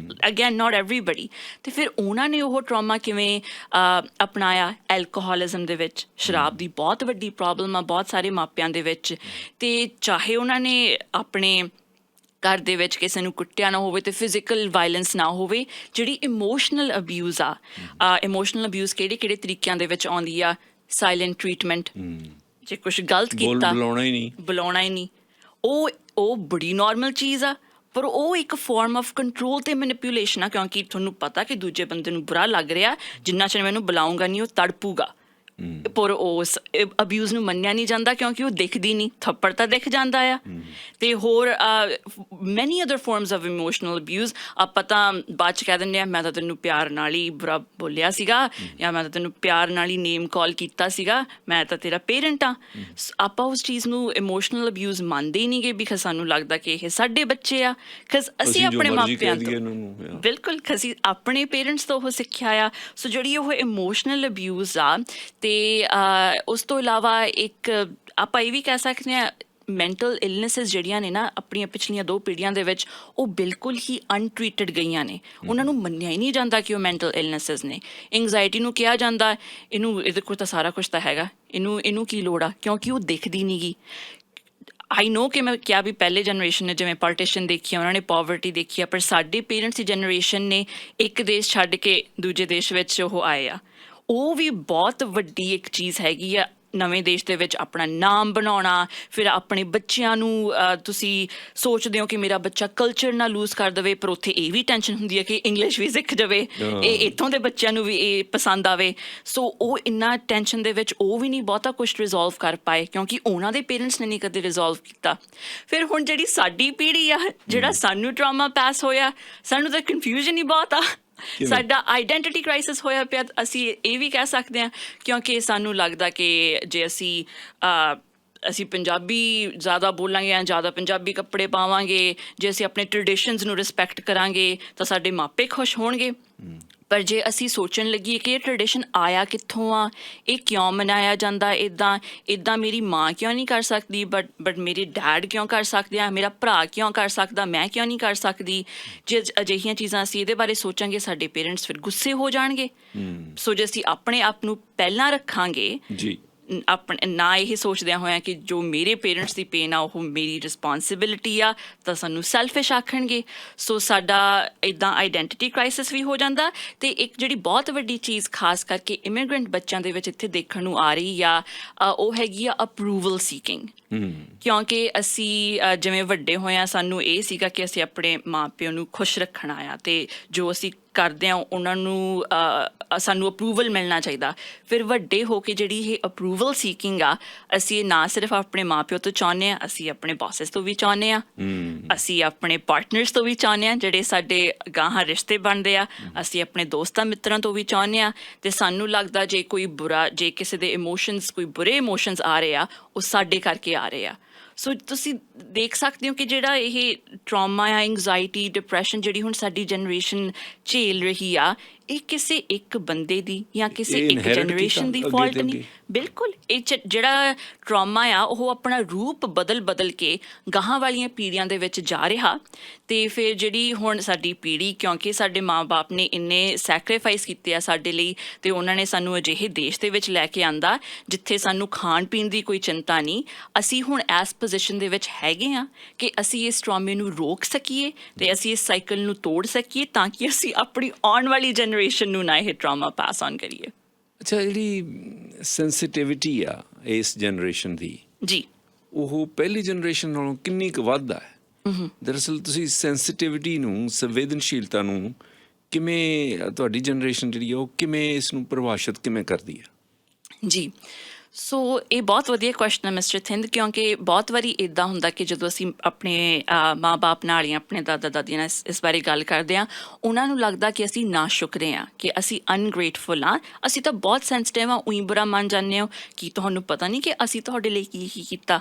Again, note everybody. ਅਤੇ ਫਿਰ ਉਹਨਾਂ ਨੇ ਉਹ ਟਰੋਮਾ ਕਿਵੇਂ ਅਪਣਾਇਆ? ਐਲਕੋਹਲਿਜ਼ਮ ਦੇ ਵਿੱਚ, ਸ਼ਰਾਬ ਦੀ ਬਹੁਤ ਵੱਡੀ ਪ੍ਰੋਬਲਮ ਆ ਬਹੁਤ ਸਾਰੇ ਮਾਪਿਆਂ ਦੇ ਵਿੱਚ। ਅਤੇ ਚਾਹੇ ਉਹਨਾਂ ਨੇ ਆਪਣੇ ਘਰ ਦੇ ਵਿੱਚ ਕਿਸੇ ਨੂੰ ਕੁੱਟਿਆ ਨਾ ਹੋਵੇ ਅਤੇ ਫਿਜ਼ੀਕਲ ਵਾਇਲੈਂਸ ਨਾ ਹੋਵੇ, ਜਿਹੜੀ ਇਮੋਸ਼ਨਲ ਅਬਿਊਜ਼ ਆ, ਇਮੋਸ਼ਨਲ ਅਬਿਊਜ਼ ਕਿਹੜੇ ਤਰੀਕਿਆਂ ਦੇ ਵਿੱਚ ਆਉਂਦੀ ਆ? ਸਾਇਲੈਂਟ ਟਰੀਟਮੈਂਟ, ਜੇ ਕੁਛ ਗਲਤ ਕੀਤਾ ਬੁਲਾਉਣਾ ਹੀ ਨਹੀਂ, ਉਹ ਬੜੀ ਨੋਰਮਲ ਚੀਜ਼ ਆ, ਪਰ ਉਹ ਇੱਕ ਫਾਰਮ ਆਫ ਕੰਟਰੋਲ ਅਤੇ ਮੈਨੀਪੂਲੇਸ਼ਨ ਆ, ਕਿਉਂਕਿ ਤੁਹਾਨੂੰ ਪਤਾ ਕਿ ਦੂਜੇ ਬੰਦੇ ਨੂੰ ਬੁਰਾ ਲੱਗ ਰਿਹਾ, ਜਿੰਨਾ ਚਿਰ ਮੈਨੂੰ ਬੁਲਾਊਂਗਾ ਨਹੀਂ ਉਹ ਤੜਪੂਗਾ। ਪਰ ਉਸ ਅਬਿਊਜ਼ ਨੂੰ ਮੰਨਿਆ ਨਹੀਂ ਜਾਂਦਾ ਕਿਉਂਕਿ ਉਹ ਦਿਖਦੀ ਨਹੀਂ, ਥੱਪੜ ਤਾਂ ਦਿਖ ਜਾਂਦਾ ਆ। ਅਤੇ ਹੋਰ ਮੈਨੀ other farms of emotional abuse. ਆਪਾਂ ਤਾਂ ਬਾਅਦ 'ਚ ਕਹਿ ਦਿੰਦੇ ਹਾਂ ਮੈਂ ਤਾਂ ਤੈਨੂੰ ਪਿਆਰ ਨਾਲ ਹੀ ਬੁਰਾ ਬੋਲਿਆ ਸੀਗਾ, ਜਾਂ ਮੈਂ ਤਾਂ ਤੈਨੂੰ ਪਿਆਰ ਨਾਲ ਹੀ ਨੇਮ ਕਾਲ ਕੀਤਾ ਸੀਗਾ, ਮੈਂ ਤਾਂ ਤੇਰਾ ਪੇਰੈਂਟ ਹਾਂ। ਆਪਾਂ ਉਸ ਚੀਜ਼ ਨੂੰ ਇਮੋਸ਼ਨਲ ਅਬਿਊਜ਼ ਮੰਨਦੇ ਹੀ ਨਹੀਂ ਗੇ, ਬਿਕਾਜ਼ ਸਾਨੂੰ ਲੱਗਦਾ ਕਿ ਇਹ ਸਾਡੇ ਬੱਚੇ ਆ, ਬਿਕਾਜ਼ ਅਸੀਂ ਆਪਣੇ ਮਾਪਿਆਂ ਤੋਂ, ਬਿਲਕੁਲ, ਅਸੀਂ ਆਪਣੇ ਪੇਰੈਂਟਸ ਤੋਂ ਉਹ ਸਿੱਖਿਆ ਆ। ਸੋ ਜਿਹੜੀ ਉਹ ਇਮੋਸ਼ਨਲ ਅਬਿਊਜ਼ ਆ, ਅਤੇ ਉਸ ਤੋਂ ਇਲਾਵਾ ਇੱਕ ਆਪਾਂ ਇਹ ਵੀ ਕਹਿ ਸਕਦੇ ਹਾਂ, ਮੈਂਟਲ ਇਲਨੈਸਿਸ ਜਿਹੜੀਆਂ ਨੇ ਨਾ ਆਪਣੀਆਂ ਪਿਛਲੀਆਂ 2 ਪੀੜ੍ਹੀਆਂ ਦੇ ਵਿੱਚ, ਉਹ ਬਿਲਕੁਲ ਹੀ ਅਨਟ੍ਰੀਟਡ ਗਈਆਂ ਨੇ। ਉਹਨਾਂ ਨੂੰ ਮੰਨਿਆ ਹੀ ਨਹੀਂ ਜਾਂਦਾ ਕਿ ਉਹ ਮੈਂਟਲ ਇਲਨੈਸਿਸ ਨੇ। ਐਂਗਜ਼ਾਇਟੀ ਨੂੰ ਕਿਹਾ ਜਾਂਦਾ ਇਹਦੇ ਕੋਲ ਤਾਂ ਸਾਰਾ ਕੁਛ ਤਾਂ ਹੈਗਾ, ਇਹਨੂੰ ਕੀ ਲੋੜ ਆ, ਕਿਉਂਕਿ ਉਹ ਦਿਖਦੀ ਨਹੀਂ ਗੀ। ਆਈ ਨੋ ਕਿ ਮੈਂ ਕਿਹਾ ਵੀ ਪਹਿਲੇ ਜਨਰੇਸ਼ਨ ਨੇ ਜਿਵੇਂ ਪਾਰਟੀਸ਼ਨ ਦੇਖੀ ਆ, ਉਹਨਾਂ ਨੇ ਪੋਵਰਟੀ ਦੇਖੀ ਆ, ਪਰ ਸਾਡੇ ਪੇਰੈਂਟਸ ਦੀ ਜਨਰੇਸ਼ਨ ਨੇ ਇੱਕ ਦੇਸ਼ ਛੱਡ ਕੇ ਦੂਜੇ ਦੇਸ਼ ਵਿੱਚ ਉਹ ਆਏ ਆ। ਉਹ ਵੀ ਬਹੁਤ ਵੱਡੀ ਇੱਕ ਚੀਜ਼ ਹੈਗੀ ਆ, ਨਵੇਂ ਦੇਸ਼ ਦੇ ਵਿੱਚ ਆਪਣਾ ਨਾਮ ਬਣਾਉਣਾ। ਫਿਰ ਆਪਣੇ ਬੱਚਿਆਂ ਨੂੰ ਤੁਸੀਂ ਸੋਚਦੇ ਹੋ ਕਿ ਮੇਰਾ ਬੱਚਾ ਕਲਚਰ ਨਾ ਲੂਜ਼ ਕਰ ਦੇਵੇ, ਪਰ ਉੱਥੇ ਇਹ ਵੀ ਟੈਨਸ਼ਨ ਹੁੰਦੀ ਹੈ ਕਿ ਇੰਗਲਿਸ਼ ਵੀ ਸਿੱਖ ਜਾਵੇ, ਇਹ ਇੱਥੋਂ ਦੇ ਬੱਚਿਆਂ ਨੂੰ ਵੀ ਇਹ ਪਸੰਦ ਆਵੇ। ਸੋ ਉਹ ਇੰਨਾ ਟੈਨਸ਼ਨ ਦੇ ਵਿੱਚ ਉਹ ਵੀ ਨਹੀਂ ਬਹੁਤਾ ਕੁਛ ਰਿਜ਼ੋਲਵ ਕਰ ਪਾਏ, ਕਿਉਂਕਿ ਉਹਨਾਂ ਦੇ ਪੇਰੈਂਟਸ ਨੇ ਨਹੀਂ ਕਦੇ ਰਿਜ਼ੋਲਵ ਕੀਤਾ। ਫਿਰ ਹੁਣ ਜਿਹੜੀ ਸਾਡੀ ਪੀੜ੍ਹੀ ਆ, ਜਿਹੜਾ ਸਾਨੂੰ ਟਰਾਮਾ ਪਾਸ ਹੋਇਆ, ਸਾਨੂੰ ਤਾਂ ਕਨਫਿਊਜ਼ਨ ਹੀ ਬਹੁਤ ਆ। ਸਾਡਾ ਆਈਡੈਂਟੀਟੀ ਕ੍ਰਾਈਸਿਸ ਹੋਇਆ ਪਿਆ, ਅਸੀਂ ਇਹ ਵੀ ਕਹਿ ਸਕਦੇ ਹਾਂ, ਕਿਉਂਕਿ ਸਾਨੂੰ ਲੱਗਦਾ ਕਿ ਜੇ ਅਸੀਂ ਪੰਜਾਬੀ ਜ਼ਿਆਦਾ ਬੋਲਾਂਗੇ ਜਾਂ ਜ਼ਿਆਦਾ ਪੰਜਾਬੀ ਕੱਪੜੇ ਪਾਵਾਂਗੇ, ਜੇ ਅਸੀਂ ਆਪਣੇ ਟ੍ਰੈਡੀਸ਼ਨਸ ਨੂੰ ਰਿਸਪੈਕਟ ਕਰਾਂਗੇ ਤਾਂ ਸਾਡੇ ਮਾਪੇ ਖੁਸ਼ ਹੋਣਗੇ। ਪਰ ਜੇ ਅਸੀਂ ਸੋਚਣ ਲੱਗੀਏ ਕਿ ਇਹ ਟ੍ਰੈਡੀਸ਼ਨ ਆਇਆ ਕਿੱਥੋਂ ਆ, ਇਹ ਕਿਉਂ ਮਨਾਇਆ ਜਾਂਦਾ, ਇੱਦਾਂ ਮੇਰੀ ਮਾਂ ਕਿਉਂ ਨਹੀਂ ਕਰ ਸਕਦੀ, ਬਟ ਮੇਰੇ ਡੈਡ ਕਿਉਂ ਕਰ ਸਕਦੇ ਆ, ਮੇਰਾ ਭਰਾ ਕਿਉਂ ਕਰ ਸਕਦਾ, ਮੈਂ ਕਿਉਂ ਨਹੀਂ ਕਰ ਸਕਦੀ। ਜੇ ਅਜਿਹੀਆਂ ਚੀਜ਼ਾਂ ਅਸੀਂ ਇਹਦੇ ਬਾਰੇ ਸੋਚਾਂਗੇ, ਸਾਡੇ ਪੇਰੈਂਟਸ ਫਿਰ ਗੁੱਸੇ ਹੋ ਜਾਣਗੇ। ਸੋ ਜੇ ਅਸੀਂ ਆਪਣੇ ਆਪ ਨੂੰ ਪਹਿਲਾਂ ਰੱਖਾਂਗੇ, ਨਾ ਇਹ ਸੋਚਦਿਆਂ ਹੋਇਆਂ ਕਿ ਜੋ ਮੇਰੇ ਪੇਰੈਂਟਸ ਦੀ ਪੇਨ ਆ ਉਹ ਮੇਰੀ ਰਿਸਪੋਂਸੀਬਿਲਿਟੀ ਆ, ਤਾਂ ਸਾਨੂੰ ਸੈਲਫਿਸ਼ ਆਖਣਗੇ। ਸੋ ਸਾਡਾ ਇੱਦਾਂ ਆਈਡੈਂਟੀਟੀ ਕ੍ਰਾਈਸਿਸ ਵੀ ਹੋ ਜਾਂਦਾ। ਅਤੇ ਇੱਕ ਜਿਹੜੀ ਬਹੁਤ ਵੱਡੀ ਚੀਜ਼ ਖਾਸ ਕਰਕੇ ਇਮੀਗ੍ਰੈਂਟ ਬੱਚਿਆਂ ਦੇ ਵਿੱਚ ਇੱਥੇ ਦੇਖਣ ਨੂੰ ਆ ਰਹੀ ਆ, ਉਹ ਹੈਗੀ ਆ ਅਪਰੂਵਲ ਸੀਕਿੰਗ। ਕਿਉਂਕਿ ਅਸੀਂ ਜਿਵੇਂ ਵੱਡੇ ਹੋਏ ਹਾਂ, ਸਾਨੂੰ ਇਹ ਸੀਗਾ ਕਿ ਅਸੀਂ ਆਪਣੇ ਮਾਂ ਪਿਓ ਨੂੰ ਖੁਸ਼ ਰੱਖਣਾ ਆ, ਅਤੇ ਜੋ ਅਸੀਂ ਕਰਦੇ ਹਾਂ ਉਹਨਾਂ ਨੂੰ ਸਾਨੂੰ ਅਪਰੂਵਲ ਮਿਲਣਾ ਚਾਹੀਦਾ। ਫਿਰ ਵੱਡੇ ਹੋ ਕੇ ਜਿਹੜੀ ਇਹ ਅਪਰੂਵਲ ਸੀਕਿੰਗ ਆ, ਅਸੀਂ ਨਾ ਸਿਰਫ ਆਪਣੇ ਮਾਂ ਪਿਓ ਤੋਂ ਚਾਹੁੰਦੇ ਹਾਂ, ਅਸੀਂ ਆਪਣੇ ਬੌਸਸ ਤੋਂ ਵੀ ਚਾਹੁੰਦੇ ਹਾਂ, ਅਸੀਂ ਆਪਣੇ ਪਾਰਟਨਰਸ ਤੋਂ ਵੀ ਚਾਹੁੰਦੇ ਹਾਂ, ਜਿਹੜੇ ਸਾਡੇ ਗਾਹਾਂ ਰਿਸ਼ਤੇ ਬਣਦੇ ਆ, ਅਸੀਂ ਆਪਣੇ ਦੋਸਤਾਂ ਮਿੱਤਰਾਂ ਤੋਂ ਵੀ ਚਾਹੁੰਦੇ ਹਾਂ। ਅਤੇ ਸਾਨੂੰ ਲੱਗਦਾ ਜੇ ਕਿਸੇ ਦੇ ਇਮੋਸ਼ਨਸ, ਕੋਈ ਬੁਰੇ ਇਮੋਸ਼ਨਸ ਆ ਰਹੇ ਆ, ਉਹ ਸਾਡੇ ਕਰਕੇ ਆ ਰਹੇ ਆ। ਸੋ ਤੁਸੀਂ ਦੇਖ ਸਕਦੇ ਹੋ ਕਿ ਜਿਹੜਾ ਇਹ ਟਰਾਮਾ ਆ, ਐਂਗਜ਼ਾਇਟੀ, ਡਿਪਰੈਸ਼ਨ ਜਿਹੜੀ ਹੁਣ ਸਾਡੀ ਜਨਰੇਸ਼ਨ ਝੇਲ ਰਹੀ ਆ, ਇਹ ਕਿਸੇ ਇੱਕ ਬੰਦੇ ਦੀ ਜਾਂ ਕਿਸੇ ਇੱਕ ਜਨਰੇਸ਼ਨ ਦੀ ਫਾਲਟ ਨਹੀਂ। ਬਿਲਕੁਲ, ਇਹ ਜਿਹੜਾ ਟਰਾਮਾ ਆ ਉਹ ਆਪਣਾ ਰੂਪ ਬਦਲ ਕੇ ਗਾਹਾਂ ਵਾਲੀਆਂ ਪੀੜ੍ਹੀਆਂ ਦੇ ਵਿੱਚ ਜਾ ਰਿਹਾ। ਅਤੇ ਫਿਰ ਜਿਹੜੀ ਹੁਣ ਸਾਡੀ ਪੀੜ੍ਹੀ, ਕਿਉਂਕਿ ਸਾਡੇ ਮਾਂ ਬਾਪ ਨੇ ਇੰਨੇ ਸੈਕਰੀਫਾਈਸ ਕੀਤੇ ਆ ਸਾਡੇ ਲਈ, ਅਤੇ ਉਹਨਾਂ ਨੇ ਸਾਨੂੰ ਅਜਿਹੇ ਦੇਸ਼ ਦੇ ਵਿੱਚ ਲੈ ਕੇ ਆਂਦਾ ਜਿੱਥੇ ਸਾਨੂੰ ਖਾਣ ਪੀਣ ਦੀ ਕੋਈ ਚਿੰਤਾ ਨਹੀਂ। ਅਸੀਂ ਹੁਣ ਇਸ ਪੋਜੀਸ਼ਨ ਦੇ ਵਿੱਚ ਹੈਗੇ ਹਾਂ ਕਿ ਅਸੀਂ ਇਸ ਟਰਾਮੇ ਨੂੰ ਰੋਕ ਸਕੀਏ ਅਤੇ ਅਸੀਂ ਇਸ ਸਾਈਕਲ ਨੂੰ ਤੋੜ ਸਕੀਏ, ਤਾਂ ਕਿ ਅਸੀਂ ਆਪਣੀ ਆਉਣ ਵਾਲੀ ਜਨਰੇਸ਼ਨ ਨੂੰ ਨਾ ਇਹ ਟਰਾਮਾ ਪਾਸ ਔਨ ਕਰੀਏ। ਅੱਛਾ, ਜਿਹੜੀ ਸੈਂਸਿਟਿਵਿਟੀ ਆ ਇਸ ਜਨਰੇਸ਼ਨ ਦੀ, ਜੀ, ਉਹ ਪਹਿਲੀ ਜਨਰੇਸ਼ਨ ਨਾਲੋਂ ਕਿੰਨੀ ਕੁ ਵੱਧ ਹੈ। ਦਰਅਸਲ ਤੁਸੀਂ ਸੈਂਸਿਟਿਵਿਟੀ ਨੂੰ, ਸੰਵੇਦਨਸ਼ੀਲਤਾ ਨੂੰ ਕਿਵੇਂ, ਤੁਹਾਡੀ ਜਨਰੇਸ਼ਨ ਜਿਹੜੀ ਆ ਉਹ ਕਿਵੇਂ ਇਸ ਨੂੰ ਪਰਿਭਾਸ਼ਿਤ ਕਿਵੇਂ ਕਰਦੀ ਹੈ? ਜੀ, ਸੋ ਇਹ ਬਹੁਤ ਵਧੀਆ ਕੁਐਸਚਨ ਹੈ ਮਿਸਟਰ ਥਿੰਦ, ਕਿਉਂਕਿ ਬਹੁਤ ਵਾਰੀ ਇੱਦਾਂ ਹੁੰਦਾ ਕਿ ਜਦੋਂ ਅਸੀਂ ਆਪਣੇ ਮਾਂ-ਬਾਪ ਨਾਲ ਜਾਂ ਆਪਣੇ ਦਾਦਾ ਦਾਦੀਆਂ ਨਾਲ ਇਸ ਬਾਰੇ ਗੱਲ ਕਰਦੇ ਹਾਂ, ਉਹਨਾਂ ਨੂੰ ਲੱਗਦਾ ਕਿ ਅਸੀਂ ਨਾਸ਼ੁਕਰੇ ਹਾਂ, ਕਿ ਅਸੀਂ ਅਨਗ੍ਰੇਟਫੁਲ ਹਾਂ, ਅਸੀਂ ਤਾਂ ਬਹੁਤ ਸੈਂਸਿਟਿਵ ਹਾਂ, ਉਹੀ ਬੁਰਾ ਮੰਨ ਜਾਂਦੇ ਹੋ ਕਿ ਤੁਹਾਨੂੰ ਪਤਾ ਨਹੀਂ ਕਿ ਅਸੀਂ ਤੁਹਾਡੇ ਲਈ ਕੀ ਕੀ ਕੀਤਾ।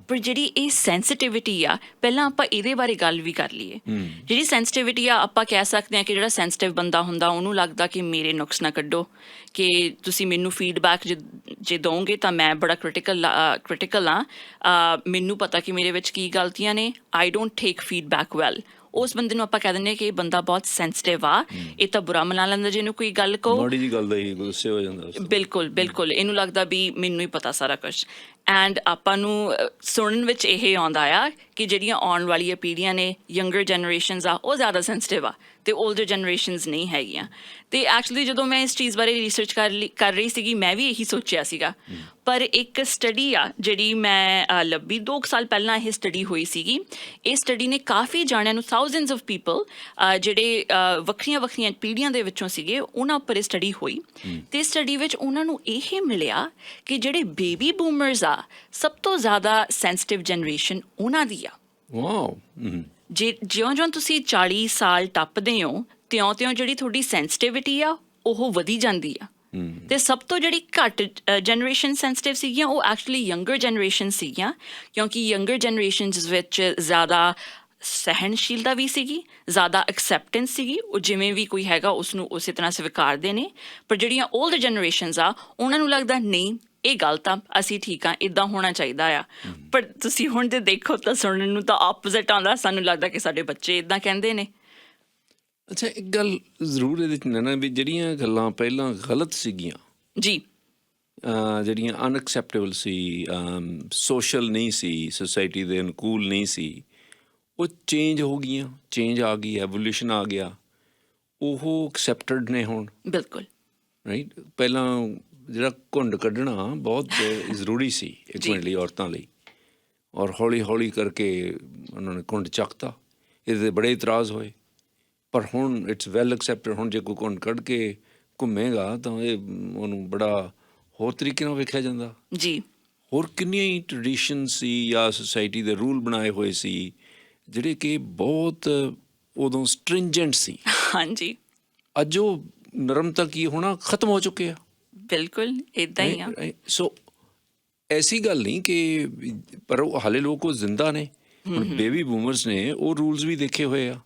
ਪਰ ਜਿਹੜੀ ਇਹ ਸੈਂਸਿਟਿਵਿਟੀ ਆ, ਪਹਿਲਾਂ ਆਪਾਂ ਇਹਦੇ ਬਾਰੇ ਗੱਲ ਵੀ ਕਰ ਲਈਏ। ਜਿਹੜੀ ਸੈਂਸਿਟਿਵਿਟੀ ਆ, ਆਪਾਂ ਕਹਿ ਸਕਦੇ ਹਾਂ ਕਿ ਜਿਹੜਾ ਸੈਂਸਿਟਿਵ ਬੰਦਾ ਹੁੰਦਾ ਉਹਨੂੰ ਲੱਗਦਾ ਕਿ ਮੇਰੇ ਨੁਕਸ ਨਾ ਕੱਢੋ, ਕਿ ਤੁਸੀਂ ਮੈਨੂੰ ਫੀਡਬੈਕ ਜੇ ਦਿਓਗੇ ਤਾਂ ਮੈਂ ਬੜਾ ਕ੍ਰਿਟੀਕਲ ਹਾਂ, ਮੈਨੂੰ ਪਤਾ ਕਿ ਮੇਰੇ ਵਿੱਚ ਕੀ ਗਲਤੀਆਂ ਨੇ, I don't take feedback well. ਉਸ ਬੰਦੇ ਨੂੰ ਆਪਾਂ ਕਹਿ ਦਿੰਦੇ ਹਾਂ ਕਿ ਇਹ ਬੰਦਾ ਬਹੁਤ ਸੈਂਸਿਟਿਵ ਆ, ਇਹ ਤਾਂ ਬੁਰਾ ਮਨਾ ਲੈਂਦਾ ਜੇ ਇਹਨੂੰ ਕੋਈ ਗੱਲ ਕਹੋ, ਮਾੜੀ ਜਿਹੀ ਗੱਲ ਦਾ ਹੀ ਗੁੱਸੇ ਹੋ ਜਾਂਦਾ। ਬਿਲਕੁਲ ਬਿਲਕੁਲ, ਇਹਨੂੰ ਲੱਗਦਾ ਵੀ ਮੈਨੂੰ ਹੀ ਪਤਾ ਸਾਰਾ ਕੁਛ। ਐਂਡ ਆਪਾਂ ਨੂੰ ਸੁਣਨ ਵਿੱਚ ਇਹ ਆਉਂਦਾ ਆ ਕਿ ਜਿਹੜੀਆਂ ਆਉਣ ਵਾਲੀਆਂ ਪੀੜ੍ਹੀਆਂ ਨੇ, ਯੰਗਰ ਜਨਰੇਸ਼ਨਸ ਆ, ਉਹ ਜ਼ਿਆਦਾ ਸੈਂਸਿਟਿਵ ਆ ਅਤੇ ਓਲਡਰ ਜਨਰੇਸ਼ਨਸ ਨਹੀਂ ਹੈਗੀਆਂ। ਅਤੇ ਐਕਚੁਅਲੀ ਜਦੋਂ ਮੈਂ ਇਸ ਚੀਜ਼ ਬਾਰੇ ਰਿਸਰਚ ਕਰ ਰਹੀ ਸੀਗੀ, ਮੈਂ ਵੀ ਇਹੀ ਸੋਚਿਆ ਸੀਗਾ। ਪਰ ਇੱਕ ਸਟੱਡੀ ਆ ਜਿਹੜੀ ਮੈਂ ਲੱਭੀ 2 ਸਾਲ ਪਹਿਲਾਂ, ਇਹ ਸਟੱਡੀ ਹੋਈ ਸੀਗੀ। ਇਹ ਸਟੱਡੀ ਨੇ ਕਾਫੀ ਜਾਣਿਆਂ ਨੂੰ, ਥਾਊਜ਼ੈਂਡਸ ਆਫ ਪੀਪਲ ਜਿਹੜੇ ਵੱਖਰੀਆਂ ਵੱਖਰੀਆਂ ਪੀੜ੍ਹੀਆਂ ਦੇ ਵਿੱਚੋਂ ਸੀਗੇ, ਉਹਨਾਂ ਉੱਪਰ ਇਹ ਸਟੱਡੀ ਹੋਈ। ਅਤੇ ਸਟੱਡੀ ਵਿੱਚ ਉਹਨਾਂ ਨੂੰ ਇਹ ਮਿਲਿਆ ਕਿ ਜਿਹੜੇ ਬੇਬੀ ਬੂਮਰਸ ਆ, ਸਭ ਤੋਂ ਜ਼ਿਆਦਾ ਸੈਂਸਿਟਿਵ ਜਨਰੇਸ਼ਨ ਉਹਨਾਂ ਦੀ ਆ। ਵਾਓ। ਜਿਉਂ-ਜਿਉਂ ਤੁਸੀਂ 40 ਸਾਲ ਟੱਪਦੇ ਹੋ, ਤਿਉਂ-ਤਿਉਂ ਜਿਹੜੀ ਤੁਹਾਡੀ ਸੈਂਸਿਟਿਵਿਟੀ ਆ ਉਹ ਵਧੀ ਜਾਂਦੀ ਆ। ਅਤੇ ਸਭ ਤੋਂ ਜਿਹੜੀ ਘੱਟ ਜਨਰੇਸ਼ਨ ਸੈਂਸਿਟਿਵ ਸੀਗੀਆਂ, ਉਹ ਐਕਚੁਅਲੀ ਯੰਗਰ ਜਨਰੇਸ਼ਨ ਸੀਗੀਆਂ, ਕਿਉਂਕਿ ਯੰਗਰ ਜਨਰੇਸ਼ਨਸ ਵਿੱਚ ਜ਼ਿਆਦਾ ਸਹਿਣਸ਼ੀਲਤਾ ਵੀ ਸੀਗੀ, ਜ਼ਿਆਦਾ ਐਕਸੈਪਟੈਂਸ ਸੀਗੀ, ਉਹ ਜਿਵੇਂ ਵੀ ਕੋਈ ਹੈਗਾ ਉਸਨੂੰ ਉਸੇ ਤਰ੍ਹਾਂ ਸਵੀਕਾਰਦੇ ਨੇ। ਪਰ ਜਿਹੜੀਆਂ ਓਲਡ ਜਨਰੇਸ਼ਨਸ ਆ, ਉਹਨਾਂ ਨੂੰ ਲੱਗਦਾ ਨਹੀਂ ਇਹ ਗਲਤ ਆ, ਅਸੀਂ ਠੀਕ ਆ, ਇੱਦਾਂ ਹੋਣਾ ਚਾਹੀਦਾ ਆ। ਪਰ ਤੁਸੀਂ ਹੁਣ ਜੇ ਦੇਖੋ ਤਾਂ ਸੁਣਨ ਨੂੰ ਤਾਂ ਆਪੋਜ਼ਿਟ ਆਉਂਦਾ, ਸਾਨੂੰ ਲੱਗਦਾ ਕਿ ਸਾਡੇ ਬੱਚੇ ਇੱਦਾਂ ਕਹਿੰਦੇ ਨੇ। ਅੱਛਾ, ਇੱਕ ਗੱਲ ਜ਼ਰੂਰ ਇਹਦੇ 'ਚ ਨਾ ਵੀ ਜਿਹੜੀਆਂ ਗੱਲਾਂ ਪਹਿਲਾਂ ਗਲਤ ਸੀਗੀਆਂ ਜੀ, ਜਿਹੜੀਆਂ ਅਨਐਕਸੈਪਟੇਬਲ ਸੀ, ਸੋਸ਼ਲ ਨਹੀਂ ਸੀ, ਸੁਸਾਇਟੀ ਦੇ ਅਨੁਕੂਲ ਨਹੀਂ ਸੀ, ਉਹ ਚੇਂਜ ਹੋ ਗਈਆਂ, ਚੇਂਜ ਆ ਗਈ, ਐਵੋਲਿਊਸ਼ਨ ਆ ਗਿਆ, ਉਹ ਐਕਸੈਪਟਡ ਨੇ ਹੁਣ। ਬਿਲਕੁਲ ਰਾਈਟ। ਪਹਿਲਾਂ ਜਿਹੜਾ ਘੁੰਡ ਕੱਢਣਾ ਬਹੁਤ ਜ਼ਰੂਰੀ ਸੀ ਇੱਕ ਮਿੰਟ ਲਈ ਔਰਤਾਂ ਲਈ, ਔਰ ਹੌਲੀ ਹੌਲੀ ਕਰਕੇ ਉਹਨਾਂ ਨੇ ਘੁੰਡ ਚੱਕਤਾ, ਇਹਦੇ 'ਤੇ ਬੜੇ ਇਤਰਾਜ਼ ਹੋਏ। ਪਰ ਹੁਣ ਇਟਸ ਵੈਲ ਐਕਸੈਪਟਡ। ਹੁਣ ਜੇ ਕੋਈ ਘੁੰਡ ਕੱਢ ਕੇ ਘੁੰਮੇਗਾ ਤਾਂ ਇਹ ਉਹਨੂੰ ਬੜਾ ਹੋਰ ਤਰੀਕੇ ਨਾਲ ਵੇਖਿਆ ਜਾਂਦਾ। ਜੀ, ਹੋਰ ਕਿੰਨੀਆਂ ਹੀ ਟਰਡੀਸ਼ਨ ਸੀ ਜਾਂ ਸੁਸਾਇਟੀ ਦੇ ਰੂਲ ਬਣਾਏ ਹੋਏ ਸੀ ਜਿਹੜੇ ਕਿ ਬਹੁਤ ਉਦੋਂ ਸਟ੍ਰਿੰਜੈਂਟ ਸੀ। ਹਾਂਜੀ, ਅੱਜ ਉਹ ਨਰਮਤਾ ਕੀ ਹੋਣਾ ਖਤਮ ਹੋ ਚੁੱਕੇ ਆ। ਬਿਲਕੁਲ ਇੱਦਾਂ ਹੀ ਆ। ਸੋ ਐਸੀ ਗੱਲ ਨਹੀਂ ਕਿ, ਪਰ ਉਹ ਹਾਲੇ ਲੋਕ ਉਹ ਜ਼ਿੰਦਾ ਨੇ। ਹੁਣ ਬੇਬੀ ਬੂਮਰਸ ਨੇ ਉਹ ਰੂਲਸ ਵੀ ਦੇਖੇ ਹੋਏ ਆ,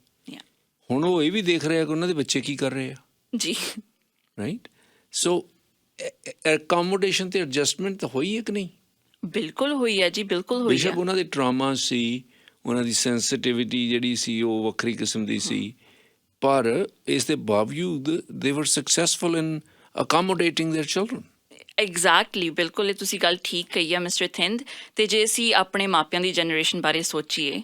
ਹੁਣ ਉਹ ਇਹ ਵੀ ਦੇਖ ਰਹੇ ਆ ਕਿ ਉਹਨਾਂ ਦੇ ਬੱਚੇ ਕੀ ਕਰ ਰਹੇ ਆ। ਜੀ, ਰਾਈਟ। ਸੋ ਅਕੋਮੋਡੇਸ਼ਨ ਤੇ ਐਡਜਸਟਮੈਂਟ ਤਾਂ ਹੋਈ ਹੈ ਕਿ ਨਹੀਂ? ਬਿਲਕੁਲ ਹੋਈ ਹੈ ਜੀ, ਬਿਲਕੁਲ ਹੋਈ ਹੈ। ਬੇਸ਼ੱਕ ਉਹਨਾਂ ਦੇ ਟਰਾਮਾ ਸੀ, ਉਹਨਾਂ ਦੀ ਸੈਂਸਿਟਿਵਿਟੀ ਜਿਹੜੀ ਸੀ ਉਹ ਵੱਖਰੀ ਕਿਸਮ ਦੀ ਸੀ, ਪਰ ਇਸ ਦੇ ਬਾਵਜੂਦ they were successful in accommodating their children. Exactly, ਬਿਲਕੁਲ ਇਹ ਤੁਸੀਂ ਗੱਲ ਠੀਕ ਕਹੀ ਆ ਮਿਸਟਰ ਥਿੰਦ। ਅਤੇ ਜੇ ਅਸੀਂ ਆਪਣੇ ਮਾਪਿਆਂ ਦੀ ਜਨਰੇਸ਼ਨ ਬਾਰੇ ਸੋਚੀਏ,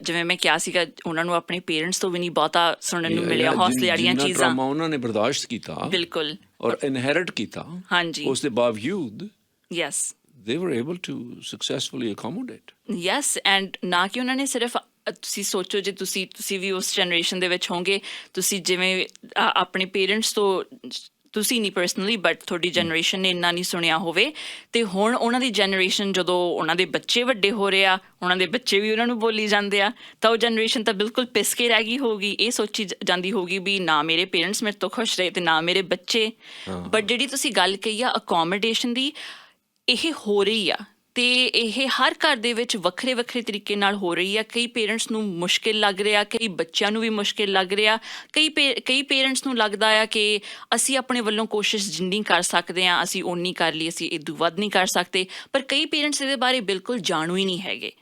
ਜਿਵੇਂ ਮੈਂ ਕਿਹਾ ਸੀਗਾ, ਉਹਨਾਂ ਨੂੰ ਆਪਣੇ ਪੇਰੈਂਟਸ ਤੋਂ ਵੀ ਨਹੀਂ ਬਹੁਤਾ ਸੁਣਨ ਨੂੰ ਮਿਲਿਆ ਹੌਸਲੇ ਵਾਲੀਆਂ ਚੀਜ਼ਾਂ। ਉਹਨਾਂ ਨੇ ਬਰਦਾਸ਼ਤ ਕੀਤਾ, ਬਿਲਕੁਲ, ਔਰ ਇਨਹੈਰਿਟ ਕੀਤਾ। ਹਾਂਜੀ, ਉਸ ਦੇ ਬਾਵਜੂਦ yes, they were able to successfully accommodate. Yes, and ਨਾ ਕਿ ਉਹਨਾਂ ਨੇ ਸਿਰਫ, ਤੁਸੀਂ ਸੋਚੋ ਜੇ ਤੁਸੀਂ ਵੀ ਉਸ ਜਨਰੇਸ਼ਨ ਦੇ ਵਿੱਚ ਹੋਵੋਗੇ, ਤੁਸੀਂ ਜਿਵੇਂ ਆਪਣੇ ਪੇਰੈਂਟਸ ਤੋਂ, ਤੁਸੀਂ ਨਹੀਂ ਪਰਸਨਲੀ ਬਟ ਤੁਹਾਡੀ ਜਨਰੇਸ਼ਨ ਨੇ ਇੰਨਾ ਨਹੀਂ ਸੁਣਿਆ ਹੋਵੇ, ਅਤੇ ਹੁਣ ਉਹਨਾਂ ਦੀ ਜਨਰੇਸ਼ਨ ਜਦੋਂ ਉਹਨਾਂ ਦੇ ਬੱਚੇ ਵੱਡੇ ਹੋ ਰਹੇ ਆ, ਉਹਨਾਂ ਦੇ ਬੱਚੇ ਵੀ ਉਹਨਾਂ ਨੂੰ ਬੋਲੀ ਜਾਂਦੇ ਆ, ਤਾਂ ਉਹ ਜਨਰੇਸ਼ਨ ਤਾਂ ਬਿਲਕੁਲ ਪਿਸ ਕੇ ਰਹਿ ਗਈ ਹੋਊਗੀ। ਇਹ ਸੋਚੀ ਜਾਂਦੀ ਹੋਊਗੀ ਵੀ ਨਾ ਮੇਰੇ ਪੇਰੈਂਟਸ ਮੇਰੇ ਤੋਂ ਖੁਸ਼ ਰਹੇ ਅਤੇ ਨਾ ਮੇਰੇ ਬੱਚੇ। ਬਟ ਜਿਹੜੀ ਤੁਸੀਂ ਗੱਲ ਕਹੀ ਆ ਅਕੋਮੋਡੇਸ਼ਨ ਦੀ, ਇਹ ਹੋ ਰਹੀ ਆ, ਅਤੇ ਇਹ ਹਰ ਘਰ ਦੇ ਵਿੱਚ ਵੱਖਰੇ ਵੱਖਰੇ ਤਰੀਕੇ ਨਾਲ ਹੋ ਰਹੀ ਆ। ਕਈ ਪੇਰੈਂਟਸ ਨੂੰ ਮੁਸ਼ਕਿਲ ਲੱਗ ਰਿਹਾ, ਕਈ ਬੱਚਿਆਂ ਨੂੰ ਵੀ ਮੁਸ਼ਕਿਲ ਲੱਗ ਰਿਹਾ, ਕਈ ਪੇਰੈਂਟਸ ਨੂੰ ਲੱਗਦਾ ਆ ਕਿ ਅਸੀਂ ਆਪਣੇ ਵੱਲੋਂ ਕੋਸ਼ਿਸ਼ ਜਿੰਨੀ ਕਰ ਸਕਦੇ ਹਾਂ ਅਸੀਂ ਓਨੀ ਕਰ ਲਈ, ਅਸੀਂ ਇਦੋਂ ਵੱਧ ਨਹੀਂ ਕਰ ਸਕਦੇ। ਪਰ ਕਈ ਪੇਰੈਂਟਸ ਇਹਦੇ ਬਾਰੇ ਬਿਲਕੁਲ ਜਾਣੂ ਹੀ ਨਹੀਂ ਹੈਗੇ।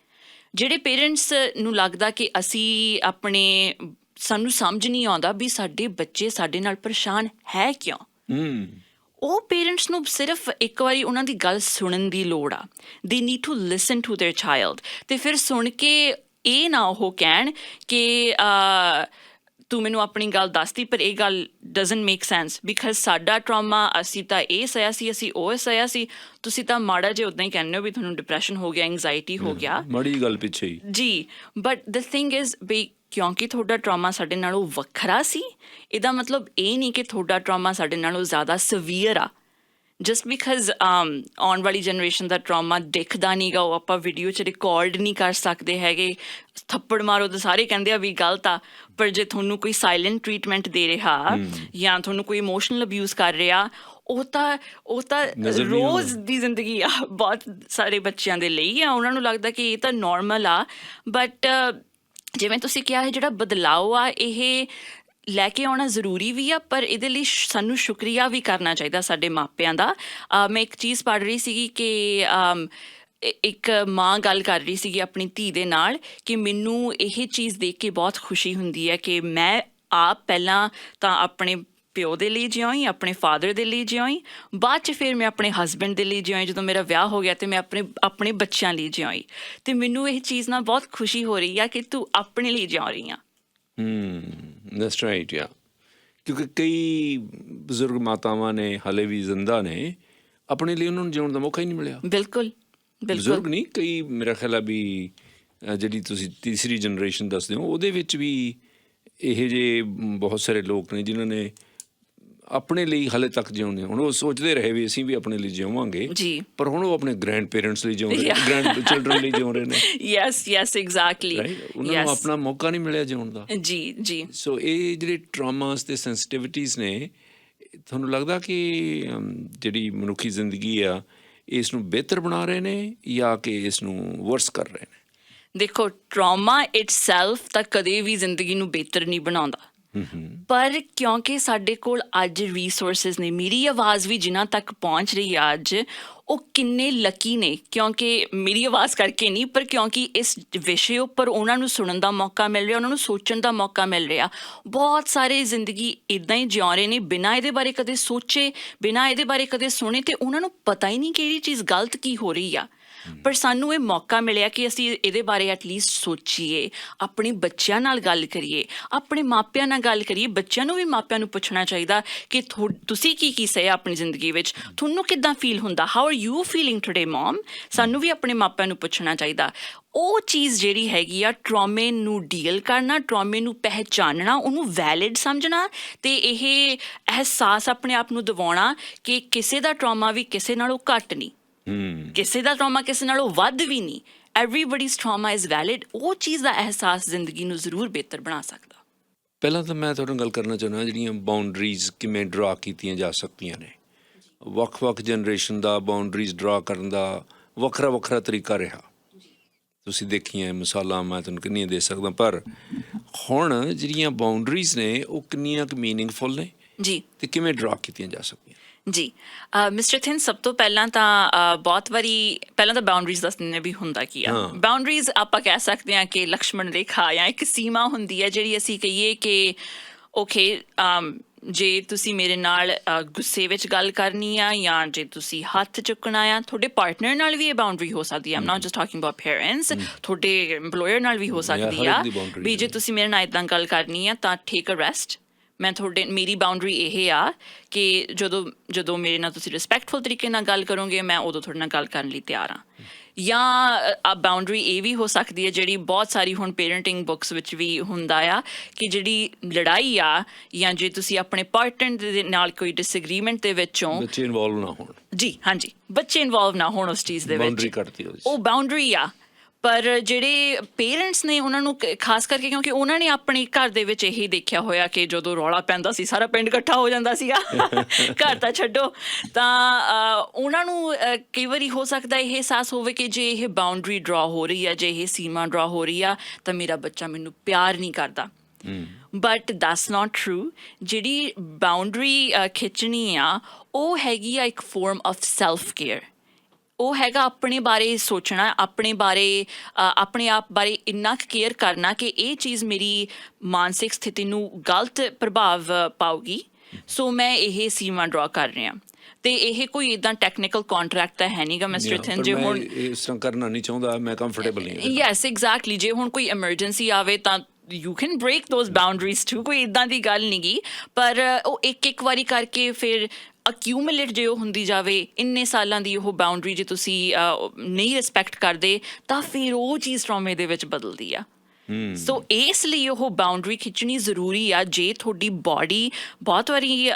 ਜਿਹੜੇ ਪੇਰੈਂਟਸ ਨੂੰ ਲੱਗਦਾ ਕਿ ਸਾਨੂੰ ਸਮਝ ਨਹੀਂ ਆਉਂਦਾ ਵੀ ਸਾਡੇ ਬੱਚੇ ਸਾਡੇ ਨਾਲ ਪਰੇਸ਼ਾਨ ਹੈ ਕਿਉਂ, ਉਹ ਪੇਰੈਂਟਸ ਨੂੰ ਸਿਰਫ ਇੱਕ ਵਾਰੀ ਉਹਨਾਂ ਦੀ ਗੱਲ ਸੁਣਨ ਦੀ ਲੋੜ ਆ। They need to listen to their child. ਅਤੇ ਫਿਰ ਸੁਣ ਕੇ ਇਹ ਨਾ ਉਹ ਕਹਿਣ ਕਿ ਤੂੰ ਮੈਨੂੰ ਆਪਣੀ ਗੱਲ ਦੱਸਤੀ ਪਰ ਇਹ ਗੱਲ ਡਜ਼ਨਟ ਮੇਕ ਸੈਂਸ ਬਿਕਾਜ਼ ਸਾਡਾ ਟਰਾਮਾ ਅਸੀਂ ਤਾਂ ਇਹ ਸਹਿਆ ਸੀ, ਅਸੀਂ ਉਹ ਸਹਿਆ ਸੀ, ਤੁਸੀਂ ਤਾਂ ਮਾੜਾ ਜਿਹਾ ਉੱਦਾਂ ਹੀ ਕਹਿੰਦੇ ਹੋ ਵੀ ਤੁਹਾਨੂੰ ਡਿਪਰੈਸ਼ਨ ਹੋ ਗਿਆ, ਐਂਗਜ਼ਾਇਟੀ ਹੋ ਗਿਆ ਮਾੜੀ ਗੱਲ ਪਿੱਛੇ ਹੀ ਜੀ। ਬਟ ਦ ਥਿੰਗ ਇਜ਼ ਵੀ ਕਿਉਂਕਿ ਤੁਹਾਡਾ ਟਰਾਮਾ ਸਾਡੇ ਨਾਲੋਂ ਵੱਖਰਾ ਸੀ, ਇਹਦਾ ਮਤਲਬ ਇਹ ਨਹੀਂ ਕਿ ਤੁਹਾਡਾ ਟਰਾਮਾ ਸਾਡੇ ਨਾਲੋਂ ਜ਼ਿਆਦਾ ਸਵੀਅਰ ਆ। ਜਸਟ ਬਿਕਾਜ਼ ਆਉਣ ਵਾਲੀ ਜਨਰੇਸ਼ਨ ਦਾ ਟਰਾਮਾ ਦਿਖਦਾ ਨਹੀਂ ਗਾ, ਉਹ ਆਪਾਂ ਵੀਡੀਓ 'ਚ ਰਿਕਾਰਡ ਨਹੀਂ ਕਰ ਸਕਦੇ ਹੈਗੇ, ਥੱਪੜ ਮਾਰੋ ਤਾਂ ਸਾਰੇ ਕਹਿੰਦੇ ਆ ਵੀ ਗਲਤ ਆ, ਪਰ ਜੇ ਤੁਹਾਨੂੰ ਕੋਈ ਸਾਇਲੈਂਟ ਟਰੀਟਮੈਂਟ ਦੇ ਰਿਹਾ ਜਾਂ ਤੁਹਾਨੂੰ ਕੋਈ ਇਮੋਸ਼ਨਲ ਅਬਿਊਜ਼ ਕਰ ਰਿਹਾ, ਉਹ ਤਾਂ ਰੋਜ਼ ਦੀ ਜ਼ਿੰਦਗੀ ਆ ਬਹੁਤ ਸਾਰੇ ਬੱਚਿਆਂ ਦੇ ਲਈ ਆ। ਉਹਨਾਂ ਨੂੰ ਲੱਗਦਾ ਕਿ ਇਹ ਤਾਂ ਨੋਰਮਲ ਆ। ਬਟ ਜਿਵੇਂ ਤੁਸੀਂ ਕਿਹਾ ਹੈ ਜਿਹੜਾ ਬਦਲਾਅ ਆ ਇਹ ਲੈ ਕੇ ਆਉਣਾ ਜ਼ਰੂਰੀ ਵੀ ਆ, ਪਰ ਇਹਦੇ ਲਈ ਸਾਨੂੰ ਸ਼ੁਕਰੀਆ ਵੀ ਕਰਨਾ ਚਾਹੀਦਾ ਸਾਡੇ ਮਾਪਿਆਂ ਦਾ। ਮੈਂ ਇੱਕ ਚੀਜ਼ ਪੜ੍ਹ ਰਹੀ ਸੀਗੀ ਕਿ ਇੱਕ ਮਾਂ ਗੱਲ ਕਰ ਰਹੀ ਸੀਗੀ ਆਪਣੀ ਧੀ ਦੇ ਨਾਲ ਕਿ ਮੈਨੂੰ ਇਹ ਚੀਜ਼ ਦੇਖ ਕੇ ਬਹੁਤ ਖੁਸ਼ੀ ਹੁੰਦੀ ਹੈ ਕਿ ਮੈਂ ਆਪ ਪਹਿਲਾਂ ਤਾਂ ਆਪਣੇ ਪਿਓ ਦੇ ਲਈ ਜਿਉਂ, ਆਪਣੇ ਫਾਦਰ ਦੇ ਲਈ ਜਿਉਂ, ਬਾਅਦ 'ਚ ਫਿਰ ਮੈਂ ਆਪਣੇ ਹਸਬੈਂਡ ਦੇ ਲਈ ਜਿਉਂ, ਜਦੋਂ ਮੇਰਾ ਵਿਆਹ ਹੋ ਗਿਆ ਅਤੇ ਮੈਂ ਆਪਣੇ ਬੱਚਿਆਂ ਲਈ ਜਿਉਂ। ਅਤੇ ਮੈਨੂੰ ਇਹ ਚੀਜ਼ ਨਾਲ ਬਹੁਤ ਖੁਸ਼ੀ ਹੋ ਰਹੀ ਆ ਕਿ ਤੂੰ ਆਪਣੇ ਲਈ ਜਿਉਂ ਰਹੀ ਆ। ਦੈਟਸ ਰਾਈਟ ਯਾ, ਕਿਉਂਕਿ ਕਈ ਬਜ਼ੁਰਗ ਮਾਤਾਵਾਂ ਨੇ ਹਾਲੇ ਵੀ ਜ਼ਿੰਦਾ ਨੇ, ਆਪਣੇ ਲਈ ਉਹਨਾਂ ਨੂੰ ਜਿਉਣ ਦਾ ਮੌਕਾ ਹੀ ਨਹੀਂ ਮਿਲਿਆ। ਬਿਲਕੁਲ ਬਜ਼ੁਰਗ ਨਹੀਂ, ਕਈ ਮੇਰਾ ਖਿਆਲ ਆ ਵੀ ਜਿਹੜੀ ਤੁਸੀਂ ਤੀਸਰੀ ਜਨਰੇਸ਼ਨ ਦੱਸਦੇ ਹੋ ਉਹਦੇ ਵਿੱਚ ਵੀ ਇਹੋ ਜਿਹੇ ਬਹੁਤ ਸਾਰੇ ਲੋਕ ਨੇ ਜਿਨ੍ਹਾਂ ਨੇ ਆਪਣੇ ਲਈ ਹਾਲੇ ਤੱਕ ਜਿਉਂਦੇ। ਹੁਣ ਉਹ ਸੋਚਦੇ ਰਹੇ ਵੀ ਅਸੀਂ ਵੀ ਆਪਣੇ ਲਈ ਜਿਉਵਾਂਗੇ ਜੀ, ਪਰ ਹੁਣ ਉਹ ਆਪਣੇ ਗ੍ਰੈਂਡ ਪੇਰੈਂਟਸ ਲਈ ਜਿਉਂ ਰਹੇ, ਗ੍ਰੈਂਡ ਚਿਲਡਰਨ ਲਈ ਜਿਉਂ ਰਹੇ ਨੇ। ਯੈਸ ਐਗਜ਼ੈਕਟਲੀ, ਉਹਨਾਂ ਨੂੰ ਆਪਣਾ ਮੌਕਾ ਨਹੀਂ ਮਿਲਿਆ ਜਿਉਣ ਦਾ। ਜੀ ਸੋ ਇਹ ਜਿਹੜੇ ਟਰਾਮਾਸ ਤੇ ਸੈਂਸਿਟਿਵਿਟੀਜ਼ ਨੇ, ਤੁਹਾਨੂੰ ਲੱਗਦਾ ਕਿ ਜਿਹੜੀ ਮਨੁੱਖੀ ਜ਼ਿੰਦਗੀ ਆ ਇਸ ਨੂੰ ਬਿਹਤਰ ਬਣਾ ਰਹੇ ਨੇ ਜਾਂ ਕਿ ਇਸ ਨੂੰ ਵਰਸ ਕਰ ਰਹੇ ਨੇ? ਦੇਖੋ, ਟਰਾਮਾ ਇਟਸੈਲਫ ਤਾਂ ਕਦੇ ਵੀ ਜ਼ਿੰਦਗੀ ਨੂੰ ਬਿਹਤਰ ਨਹੀਂ ਬਣਾਉਂਦਾ, ਪਰ ਕਿਉਂਕਿ ਸਾਡੇ ਕੋਲ ਅੱਜ ਰਿਸੋਰਸਿਸ ਨੇ, ਮੇਰੀ ਆਵਾਜ਼ ਵੀ ਜਿਨ੍ਹਾਂ ਤੱਕ ਪਹੁੰਚ ਰਹੀ ਆ ਅੱਜ, ਉਹ ਕਿੰਨੇ ਲੱਕੀ ਨੇ। ਕਿਉਂਕਿ ਮੇਰੀ ਆਵਾਜ਼ ਕਰਕੇ ਨਹੀਂ, ਪਰ ਕਿਉਂਕਿ ਇਸ ਵਿਸ਼ੇ ਉੱਪਰ ਉਹਨਾਂ ਨੂੰ ਸੁਣਨ ਦਾ ਮੌਕਾ ਮਿਲ ਰਿਹਾ, ਉਹਨਾਂ ਨੂੰ ਸੋਚਣ ਦਾ ਮੌਕਾ ਮਿਲ ਰਿਹਾ। ਬਹੁਤ ਸਾਰੇ ਜ਼ਿੰਦਗੀ ਇੱਦਾਂ ਹੀ ਜਿਉਂ ਰਹੇ ਨੇ ਬਿਨਾਂ ਇਹਦੇ ਬਾਰੇ ਕਦੇ ਸੋਚੇ, ਬਿਨਾਂ ਇਹਦੇ ਬਾਰੇ ਕਦੇ ਸੁਣੇ, ਅਤੇ ਉਹਨਾਂ ਨੂੰ ਪਤਾ ਹੀ ਨਹੀਂ ਕਿਹੜੀ ਚੀਜ਼ ਗਲਤ ਕੀ ਹੋ ਰਹੀ ਆ। ਪਰ ਸਾਨੂੰ ਇਹ ਮੌਕਾ ਮਿਲਿਆ ਕਿ ਅਸੀਂ ਇਹਦੇ ਬਾਰੇ ਐਟਲੀਸਟ ਸੋਚੀਏ, ਆਪਣੇ ਬੱਚਿਆਂ ਨਾਲ ਗੱਲ ਕਰੀਏ, ਆਪਣੇ ਮਾਪਿਆਂ ਨਾਲ ਗੱਲ ਕਰੀਏ। ਬੱਚਿਆਂ ਨੂੰ ਵੀ ਮਾਪਿਆਂ ਨੂੰ ਪੁੱਛਣਾ ਚਾਹੀਦਾ ਕਿ ਤੁਸੀਂ ਕੀ ਸਹਿਆ ਆਪਣੀ ਜ਼ਿੰਦਗੀ ਵਿੱਚ, ਤੁਹਾਨੂੰ ਕਿੱਦਾਂ ਫੀਲ ਹੁੰਦਾ, how are you feeling today mom. ਸਾਨੂੰ ਵੀ ਆਪਣੇ ਮਾਪਿਆਂ ਨੂੰ ਪੁੱਛਣਾ ਚਾਹੀਦਾ। ਉਹ ਚੀਜ਼ ਜਿਹੜੀ ਹੈਗੀ ਆ ਟਰਾਮੇ ਨੂੰ ਡੀਲ ਕਰਨਾ, ਟਰਾਮੇ ਨੂੰ ਪਹਿਚਾਨਣਾ, ਉਹਨੂੰ ਵੈਲਿਡ ਸਮਝਣਾ, ਅਤੇ ਇਹ ਅਹਿਸਾਸ ਆਪਣੇ ਆਪ ਨੂੰ ਦਿਵਾਉਣਾ ਕਿ ਕਿਸੇ ਦਾ ਟਰਾਮਾ ਵੀ ਕਿਸੇ ਨਾਲੋਂ ਘੱਟ ਨਹੀਂ, ਕਿਸੇ ਦਾ ਟਰਾਮਾ ਕਿਸੇ ਨਾਲੋਂ ਵੱਧ ਵੀ ਨਹੀਂ। ਐਵਰੀਬਡੀਜ਼ ਟਰਾਮਾ ਇਜ਼ ਵੈਲਿਡ। ਉਹ ਚੀਜ਼ ਦਾ ਅਹਿਸਾਸ ਜ਼ਿੰਦਗੀ ਨੂੰ ਜ਼ਰੂਰ ਬਿਹਤਰ ਬਣਾ ਸਕਦਾ। ਪਹਿਲਾਂ ਤਾਂ ਮੈਂ ਤੁਹਾਡੇ ਨਾਲ ਗੱਲ ਕਰਨਾ ਚਾਹੁੰਦਾ ਜਿਹੜੀਆਂ ਬਾਊਂਡਰੀਜ਼ ਕਿਵੇਂ ਡਰਾ ਕੀਤੀਆਂ ਜਾ ਸਕਦੀਆਂ ਨੇ। ਵੱਖ-ਵੱਖ ਜਨਰੇਸ਼ਨ ਦਾ ਬਾਊਂਡਰੀਜ਼ ਡਰਾ ਕਰਨ ਦਾ ਵੱਖਰਾ ਤਰੀਕਾ ਰਿਹਾ। ਤੁਸੀਂ ਦੇਖੀਆਂ ਮਿਸਾਲਾਂ ਮੈਂ ਤੁਹਾਨੂੰ ਕਿੰਨੀਆਂ ਦੇ ਸਕਦਾ, ਪਰ ਹੁਣ ਜਿਹੜੀਆਂ ਬਾਊਂਡਰੀਜ਼ ਨੇ ਉਹ ਕਿੰਨੀਆਂ ਕੁ ਮੀਨਿੰਗਫੁਲ ਨੇ ਜੀ, ਅਤੇ ਕਿਵੇਂ ਡਰਾ ਕੀਤੀਆਂ ਜਾ ਸਕਦੀਆਂ ਜੀ। ਮਿਸਟਰ ਥਿਨ, ਸਭ ਤੋਂ ਪਹਿਲਾਂ ਤਾਂ ਬਹੁਤ ਵਾਰੀ ਪਹਿਲਾਂ ਤਾਂ ਬਾਊਂਡਰੀਜ਼ ਦੱਸ ਦਿੰਦੇ ਵੀ ਹੁੰਦਾ ਕੀ ਆ। ਬਾਊਂਡਰੀਜ਼ ਆਪਾਂ ਕਹਿ ਸਕਦੇ ਹਾਂ ਕਿ ਲਕਸ਼ਮਣ ਰੇਖਾ ਜਾਂ ਇੱਕ ਸੀਮਾ ਹੁੰਦੀ ਹੈ ਜਿਹੜੀ ਅਸੀਂ ਕਹੀਏ ਕਿ ਓਕੇ, ਜੇ ਤੁਸੀਂ ਮੇਰੇ ਨਾਲ ਗੁੱਸੇ ਵਿੱਚ ਗੱਲ ਕਰਨੀ ਆ ਜਾਂ ਜੇ ਤੁਸੀਂ ਹੱਥ ਚੁੱਕਣਾ ਆ, ਤੁਹਾਡੇ ਪਾਰਟਨਰ ਨਾਲ ਵੀ ਇਹ ਬਾਊਂਡਰੀ ਹੋ ਸਕਦੀ ਆ। I'm not just talking about parents, ਤੁਹਾਡੇ ਇੰਪਲੋਇਰ ਨਾਲ ਵੀ ਹੋ ਸਕਦੀ ਆ ਵੀ ਜੇ ਤੁਸੀਂ ਮੇਰੇ ਨਾਲ ਇੱਦਾਂ ਗੱਲ ਕਰਨੀ ਆ ਤਾਂ ਟੇਕ ਅ ਰੈਸਟ। ਮੇਰੀ ਬਾਊਂਡਰੀ ਇਹ ਆ ਕਿ ਜਦੋਂ ਮੇਰੇ ਨਾਲ ਤੁਸੀਂ ਰਿਸਪੈਕਟਫੁਲ ਤਰੀਕੇ ਨਾਲ ਗੱਲ ਕਰੋਗੇ, ਮੈਂ ਉਦੋਂ ਤੁਹਾਡੇ ਨਾਲ ਗੱਲ ਕਰਨ ਲਈ ਤਿਆਰ ਹਾਂ। ਜਾਂ ਬਾਊਂਡਰੀ ਇਹ ਵੀ ਹੋ ਸਕਦੀ ਹੈ ਜਿਹੜੀ ਬਹੁਤ ਸਾਰੀ ਹੁਣ ਪੇਰੈਂਟਿੰਗ ਬੁੱਕਸ ਵਿੱਚ ਵੀ ਹੁੰਦਾ ਆ ਕਿ ਜਿਹੜੀ ਲੜਾਈ ਆ ਜਾਂ ਜੇ ਤੁਸੀਂ ਆਪਣੇ ਪਾਰਟਨਰ ਦੇ ਨਾਲ ਕੋਈ ਡਿਸਐਗਰੀਮੈਂਟ ਦੇ ਵਿੱਚੋਂ ਬੱਚੇ ਇਨਵੋਲਵ ਨਾ ਹੋਣ। ਜੀ ਹਾਂਜੀ, ਬੱਚੇ ਇਨਵੋਲਵ ਨਾ ਹੋਣ ਉਸ ਚੀਜ਼ ਦੇ ਵਿੱਚ, ਉਹ ਬਾਊਂਡਰੀ ਆ। ਪਰ ਜਿਹੜੇ ਪੇਰੈਂਟਸ ਨੇ ਉਹਨਾਂ ਨੂੰ ਖਾਸ ਕਰਕੇ, ਕਿਉਂਕਿ ਉਹਨਾਂ ਨੇ ਆਪਣੇ ਘਰ ਦੇ ਵਿੱਚ ਇਹੀ ਦੇਖਿਆ ਹੋਇਆ ਕਿ ਜਦੋਂ ਰੌਲਾ ਪੈਂਦਾ ਸੀ ਸਾਰਾ ਪਿੰਡ ਇਕੱਠਾ ਹੋ ਜਾਂਦਾ ਸੀਗਾ ਘਰ ਤਾਂ ਛੱਡੋ, ਤਾਂ ਉਹਨਾਂ ਨੂੰ ਕਈ ਵਾਰੀ ਹੋ ਸਕਦਾ ਇਹ ਅਹਿਸਾਸ ਹੋਵੇ ਕਿ ਜੇ ਇਹ ਬਾਊਂਡਰੀ ਡਰਾ ਹੋ ਰਹੀ ਆ, ਜੇ ਇਹ ਸੀਮਾ ਡਰਾ ਹੋ ਰਹੀ ਆ, ਤਾਂ ਮੇਰਾ ਬੱਚਾ ਮੈਨੂੰ ਪਿਆਰ ਨਹੀਂ ਕਰਦਾ। But that's not true. ਜਿਹੜੀ ਬਾਊਂਡਰੀ ਖਿੱਚਣੀ ਆ ਉਹ ਹੈਗੀ ਆ ਇੱਕ ਫੋਰਮ ਆਫ ਸੈਲਫ ਕੇਅਰ। ਉਹ ਹੈਗਾ ਆਪਣੇ ਬਾਰੇ ਸੋਚਣਾ, ਆਪਣੇ ਆਪ ਬਾਰੇ ਇੰਨਾ ਕੁ ਕੇਅਰ ਕਰਨਾ ਕਿ ਇਹ ਚੀਜ਼ ਮੇਰੀ ਮਾਨਸਿਕ ਸਥਿਤੀ ਨੂੰ ਗਲਤ ਪ੍ਰਭਾਵ ਪਾਊਗੀ, ਸੋ ਮੈਂ ਇਹ ਸੀਮਾ ਡਰਾ ਕਰ ਰਿਹਾ। ਅਤੇ ਇਹ ਕੋਈ ਇੱਦਾਂ ਟੈਕਨੀਕਲ ਕੰਟਰੈਕਟ ਤਾਂ ਹੈ ਨਹੀਂ ਗਾ ਮਿਸਟਰ ਥਿਨ। ਜੇ ਹੁਣ ਇਸ ਤਰ੍ਹਾਂ ਕਰਨਾ ਨਹੀਂ ਚਾਹੁੰਦਾ, ਮੈਂ ਕੰਫਰਟੇਬਲ ਨਹੀਂ। Yes exactly. ਜੇ ਹੁਣ ਕੋਈ ਐਮਰਜੈਂਸੀ ਆਵੇ ਤਾਂ you can break those boundaries too, ਕੋਈ ਇੱਦਾਂ ਦੀ ਗੱਲ ਨਹੀਂ ਗੀ, ਪਰ ਉਹ ਇੱਕ ਵਾਰੀ ਕਰਕੇ ਫਿਰ ਅਕਿਊਮੂਲੇਟ ਜੇ ਉਹ ਹੁੰਦੀ ਜਾਵੇ, ਇੰਨੇ ਸਾਲਾਂ ਦੀ ਉਹ ਬਾਉਂਡਰੀ ਜੇ ਤੁਸੀਂ ਨਹੀਂ ਰਿਸਪੈਕਟ ਕਰਦੇ ਤਾਂ ਫਿਰ ਉਹ ਚੀਜ਼ ਟਰੋਮੇ ਦੇ ਵਿੱਚ ਬਦਲਦੀ ਆ। ਸੋ ਇਸ ਲਈ ਉਹ ਬਾਉਂਡਰੀ ਖਿੱਚਣੀ ਜ਼ਰੂਰੀ ਆ। ਜੇ ਤੁਹਾਡੀ ਬਾਡੀ ਬਹੁਤ ਵਾਰੀ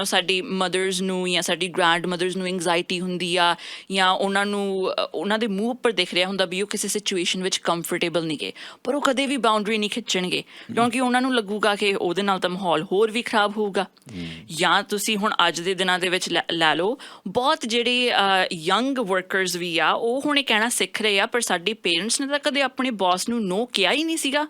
ਸਾਡੀ ਮਦਰਸ ਨੂੰ ਜਾਂ ਸਾਡੀ ਗ੍ਰੈਂਡ ਮਦਰਸ ਨੂੰ ਐਂਗਜ਼ਾਇਟੀ ਹੁੰਦੀ ਆ, ਜਾਂ ਉਹਨਾਂ ਨੂੰ ਉਹਨਾਂ ਦੇ ਮੂੰਹ ਉੱਪਰ ਦਿਖ ਰਿਹਾ ਹੁੰਦਾ ਵੀ ਉਹ ਕਿਸੇ ਸਿਚੁਏਸ਼ਨ ਵਿੱਚ ਕੰਫਰਟੇਬਲ ਨਹੀਂ ਗਏ, ਪਰ ਉਹ ਕਦੇ ਵੀ ਬਾਉਂਡਰੀ ਨਹੀਂ ਖਿੱਚਣਗੇ ਕਿਉਂਕਿ ਉਹਨਾਂ ਨੂੰ ਲੱਗੂਗਾ ਕਿ ਉਹਦੇ ਨਾਲ ਤਾਂ ਮਾਹੌਲ ਹੋਰ ਵੀ ਖਰਾਬ ਹੋਊਗਾ। ਜਾਂ ਤੁਸੀਂ ਹੁਣ ਅੱਜ ਦੇ ਦਿਨਾਂ ਦੇ ਵਿੱਚ ਲੈ ਲਓ, ਬਹੁਤ ਜਿਹੜੇ ਯੰਗ ਵਰਕਰਸ ਵੀ ਆ ਉਹ ਹੁਣ ਇਹ ਕਹਿਣਾ ਸਿੱਖ ਰਹੇ ਆ, ਪਰ ਸਾਡੇ ਪੇਰੈਂਟਸ ਨੇ ਤਾਂ ਕਦੇ ਆਪਣੇ ਬੌਸ ਨੂੰ ਨੋ ਕਿਹਾ ਹੀ ਨਹੀਂ ਸੀਗਾ।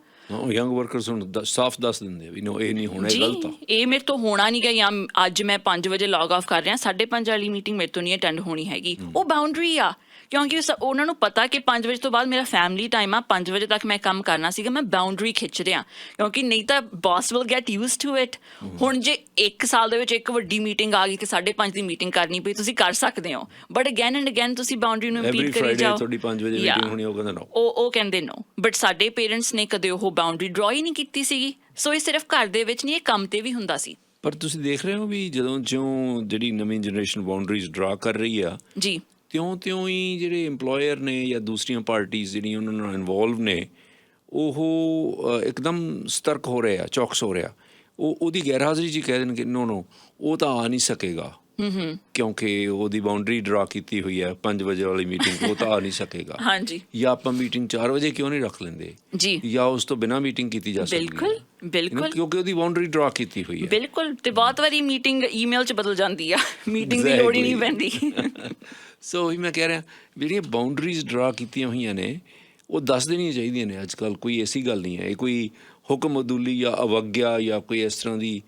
ਯੰਗ ਵਰਕਰਸ ਹੁਣ ਸਾਫ਼ ਦੱਸ ਦਿੰਦੇ ਵੀ ਨੋ, ਇਹ ਨਹੀਂ ਹੋਣਾ, ਇਹ ਗਲਤ ਆ, ਇਹ ਮੇਰੇ ਤੋਂ ਹੋਣਾ ਨਹੀਂ ਗਾ, ਜਾਂ ਅੱਜ ਮੈਂ 5 ਵਜੇ ਲੌਗ ਆਫ ਕਰ ਰਿਹਾ, 5:30 ਵਾਲੀ ਮੀਟਿੰਗ ਮੇਰੇ ਤੋਂ ਨਹੀਂ ਅਟੈਂਡ ਹੋਣੀ ਹੈਗੀ। ਉਹ ਬਾਉਂਡਰੀ ਆ, ਕਿਉਂਕਿ ਉਹਨਾਂ ਨੂੰ ਪਤਾ ਕਿ 5 ਵਜੇ ਤੋਂ ਬਾਅਦ ਮੇਰਾ ਫੈਮਿਲੀ ਟਾਈਮ ਆ, 5 ਵਜੇ ਤੱਕ ਮੈਂ ਕੰਮ ਕਰਨਾ ਸੀਗਾ, ਮੈਂ ਬਾਉਂਡਰੀ ਖਿੱਚ ਰਿਹਾ, ਕਿਉਂਕਿ ਨਹੀਂ ਤਾਂ boss will get used to it. ਹੁਣ ਜੇ 1 ਸਾਲ ਦੇ ਵਿੱਚ ਇੱਕ ਵੱਡੀ ਮੀਟਿੰਗ ਆ ਗਈ ਕਿ 5:30 ਦੀ ਮੀਟਿੰਗ ਕਰਨੀ ਪਈ, ਤੁਸੀਂ ਕਰ ਸਕਦੇ ਹੋ, ਬਟ ਅਗੇਨ ਐਂਡ ਅਗੇਨ ਤੁਸੀਂ ਬਾਉਂਡਰੀ ਨੂੰ ਇੰਪੀਡ ਕਰੀ ਜਾਓ। ਤੁਹਾਡੀ 5 ਵਜੇ ਮੀਟਿੰਗ ਹੋਣੀ, ਉਹ ਕਹਿੰਦਾ ਨੋ, ਉਹ ਕਹਿੰਦੇ ਨੋ, ਬਟ ਸਾਡੇ ਪੇਰੈਂਟਸ ਨੇ ਕਦੇ ਉਹ ਬਾਉਂਡਰੀ ਡਰਾ ਹੀ ਨਹੀਂ ਕੀਤੀ ਸੀਗੀ। ਸੋ ਇਹ ਸਿਰਫ ਘਰ ਦੇ ਵਿੱਚ ਨਹੀਂ, ਇਹ ਕੰਮ ਤੇ ਵੀ ਹੁੰਦਾ ਸੀ। ਪਰ ਤੁਸੀਂ ਦੇਖ ਰਹੇ ਹੋ ਵੀ ਜਦੋਂ ਜਿਉਂ ਜਿਹੜੀ ਨਵੀਂ ਜਨਰੇਸ਼ਨ ਬਾਉਂਡਰੀਜ਼ ਡਰਾ ਕਰ ਰਹੀ ਆ ਜੀ, ਤਿਉਂ ਹੀ ਜਿਹੜੇ ਇੰਪਲੋਇਰ ਨੇ ਜਾਂ ਦੂਸਰੀਆਂ ਪਾਰਟੀਆਂ ਜਿਹੜੀਆਂ ਉਹਨਾਂ ਨਾਲ ਇਨਵੋਲਵ ਨੇ, ਉਹ ਇੱਕਦਮ ਸਤਰਕ ਹੋ ਰਹੇ ਆ, ਚੌਕਸ ਹੋ ਰਿਹਾ। ਉਹਦੀ ਗੈਰਹਾਜ਼ਰੀ 'ਚ ਕਹਿ ਦੇਣਗੇ ਨੋ ਉਹ ਤਾਂ ਆ ਨਹੀਂ ਸਕੇਗਾ, ਕਿਉਂਕਿ ਉਹਦੀ ਬਾਉਂਡਰੀ ਡਰਾ ਕੀਤੀ ਹੋਈ ਹੈ 5 ਵਜੇ ਵਾਲੀ ਮੀਟਿੰਗ, ਉਹ ਤਾਂ ਆ ਨਹੀਂ ਸਕੇਗਾ। ਹਾਂਜੀ, ਜਾਂ ਆਪਾਂ ਮੀਟਿੰਗ 4 ਵਜੇ ਕਿਉਂ ਨਹੀਂ ਰੱਖ ਲੈਂਦੇ ਜੀ, ਜਾਂ ਉਸ ਤੋਂ ਬਿਨਾਂ ਮੀਟਿੰਗ ਕੀਤੀ ਜਾ ਸਕਦੀ ਹੈ। ਬਿਲਕੁਲ, ਕਿਉਂਕਿ ਉਹਦੀ ਬਾਉਂਡਰੀ ਡਰਾ ਕੀਤੀ ਹੋਈ ਹੈ। ਬਿਲਕੁਲ, ਤੇ ਬਹੁਤ ਵਾਰੀ ਮੀਟਿੰਗ ਈਮੇਲ 'ਚ ਬਦਲ ਜਾਂਦੀ ਆ, ਮੀਟਿੰਗ ਦੀ ਲੋੜ ਹੀ ਨਹੀਂ ਪੈਂਦੀ। ਸੋ ਉਹੀ ਮੈਂ ਕਹਿ ਰਿਹਾ, ਜਿਹੜੀਆਂ ਬਾਉਂਡਰੀਜ਼ ਡਰਾ ਕੀਤੀਆਂ ਹੋਈਆਂ ਨੇ ਉਹ ਦੱਸ ਦੇਣੀਆਂ ਚਾਹੀਦੀਆਂ ਨੇ। ਅੱਜ ਕੱਲ੍ਹ ਕੋਈ ਐਸੀ ਗੱਲ ਨਹੀਂ ਹੈ, ਇਹ ਕੋਈ ਹੁਕਮ ਅਦੂਲੀ ਜਾਂ ਅਵਗਿਆ ਜਾਂ ਕੋਈ ਇਸ ਤਰ੍ਹਾਂ ਦੀ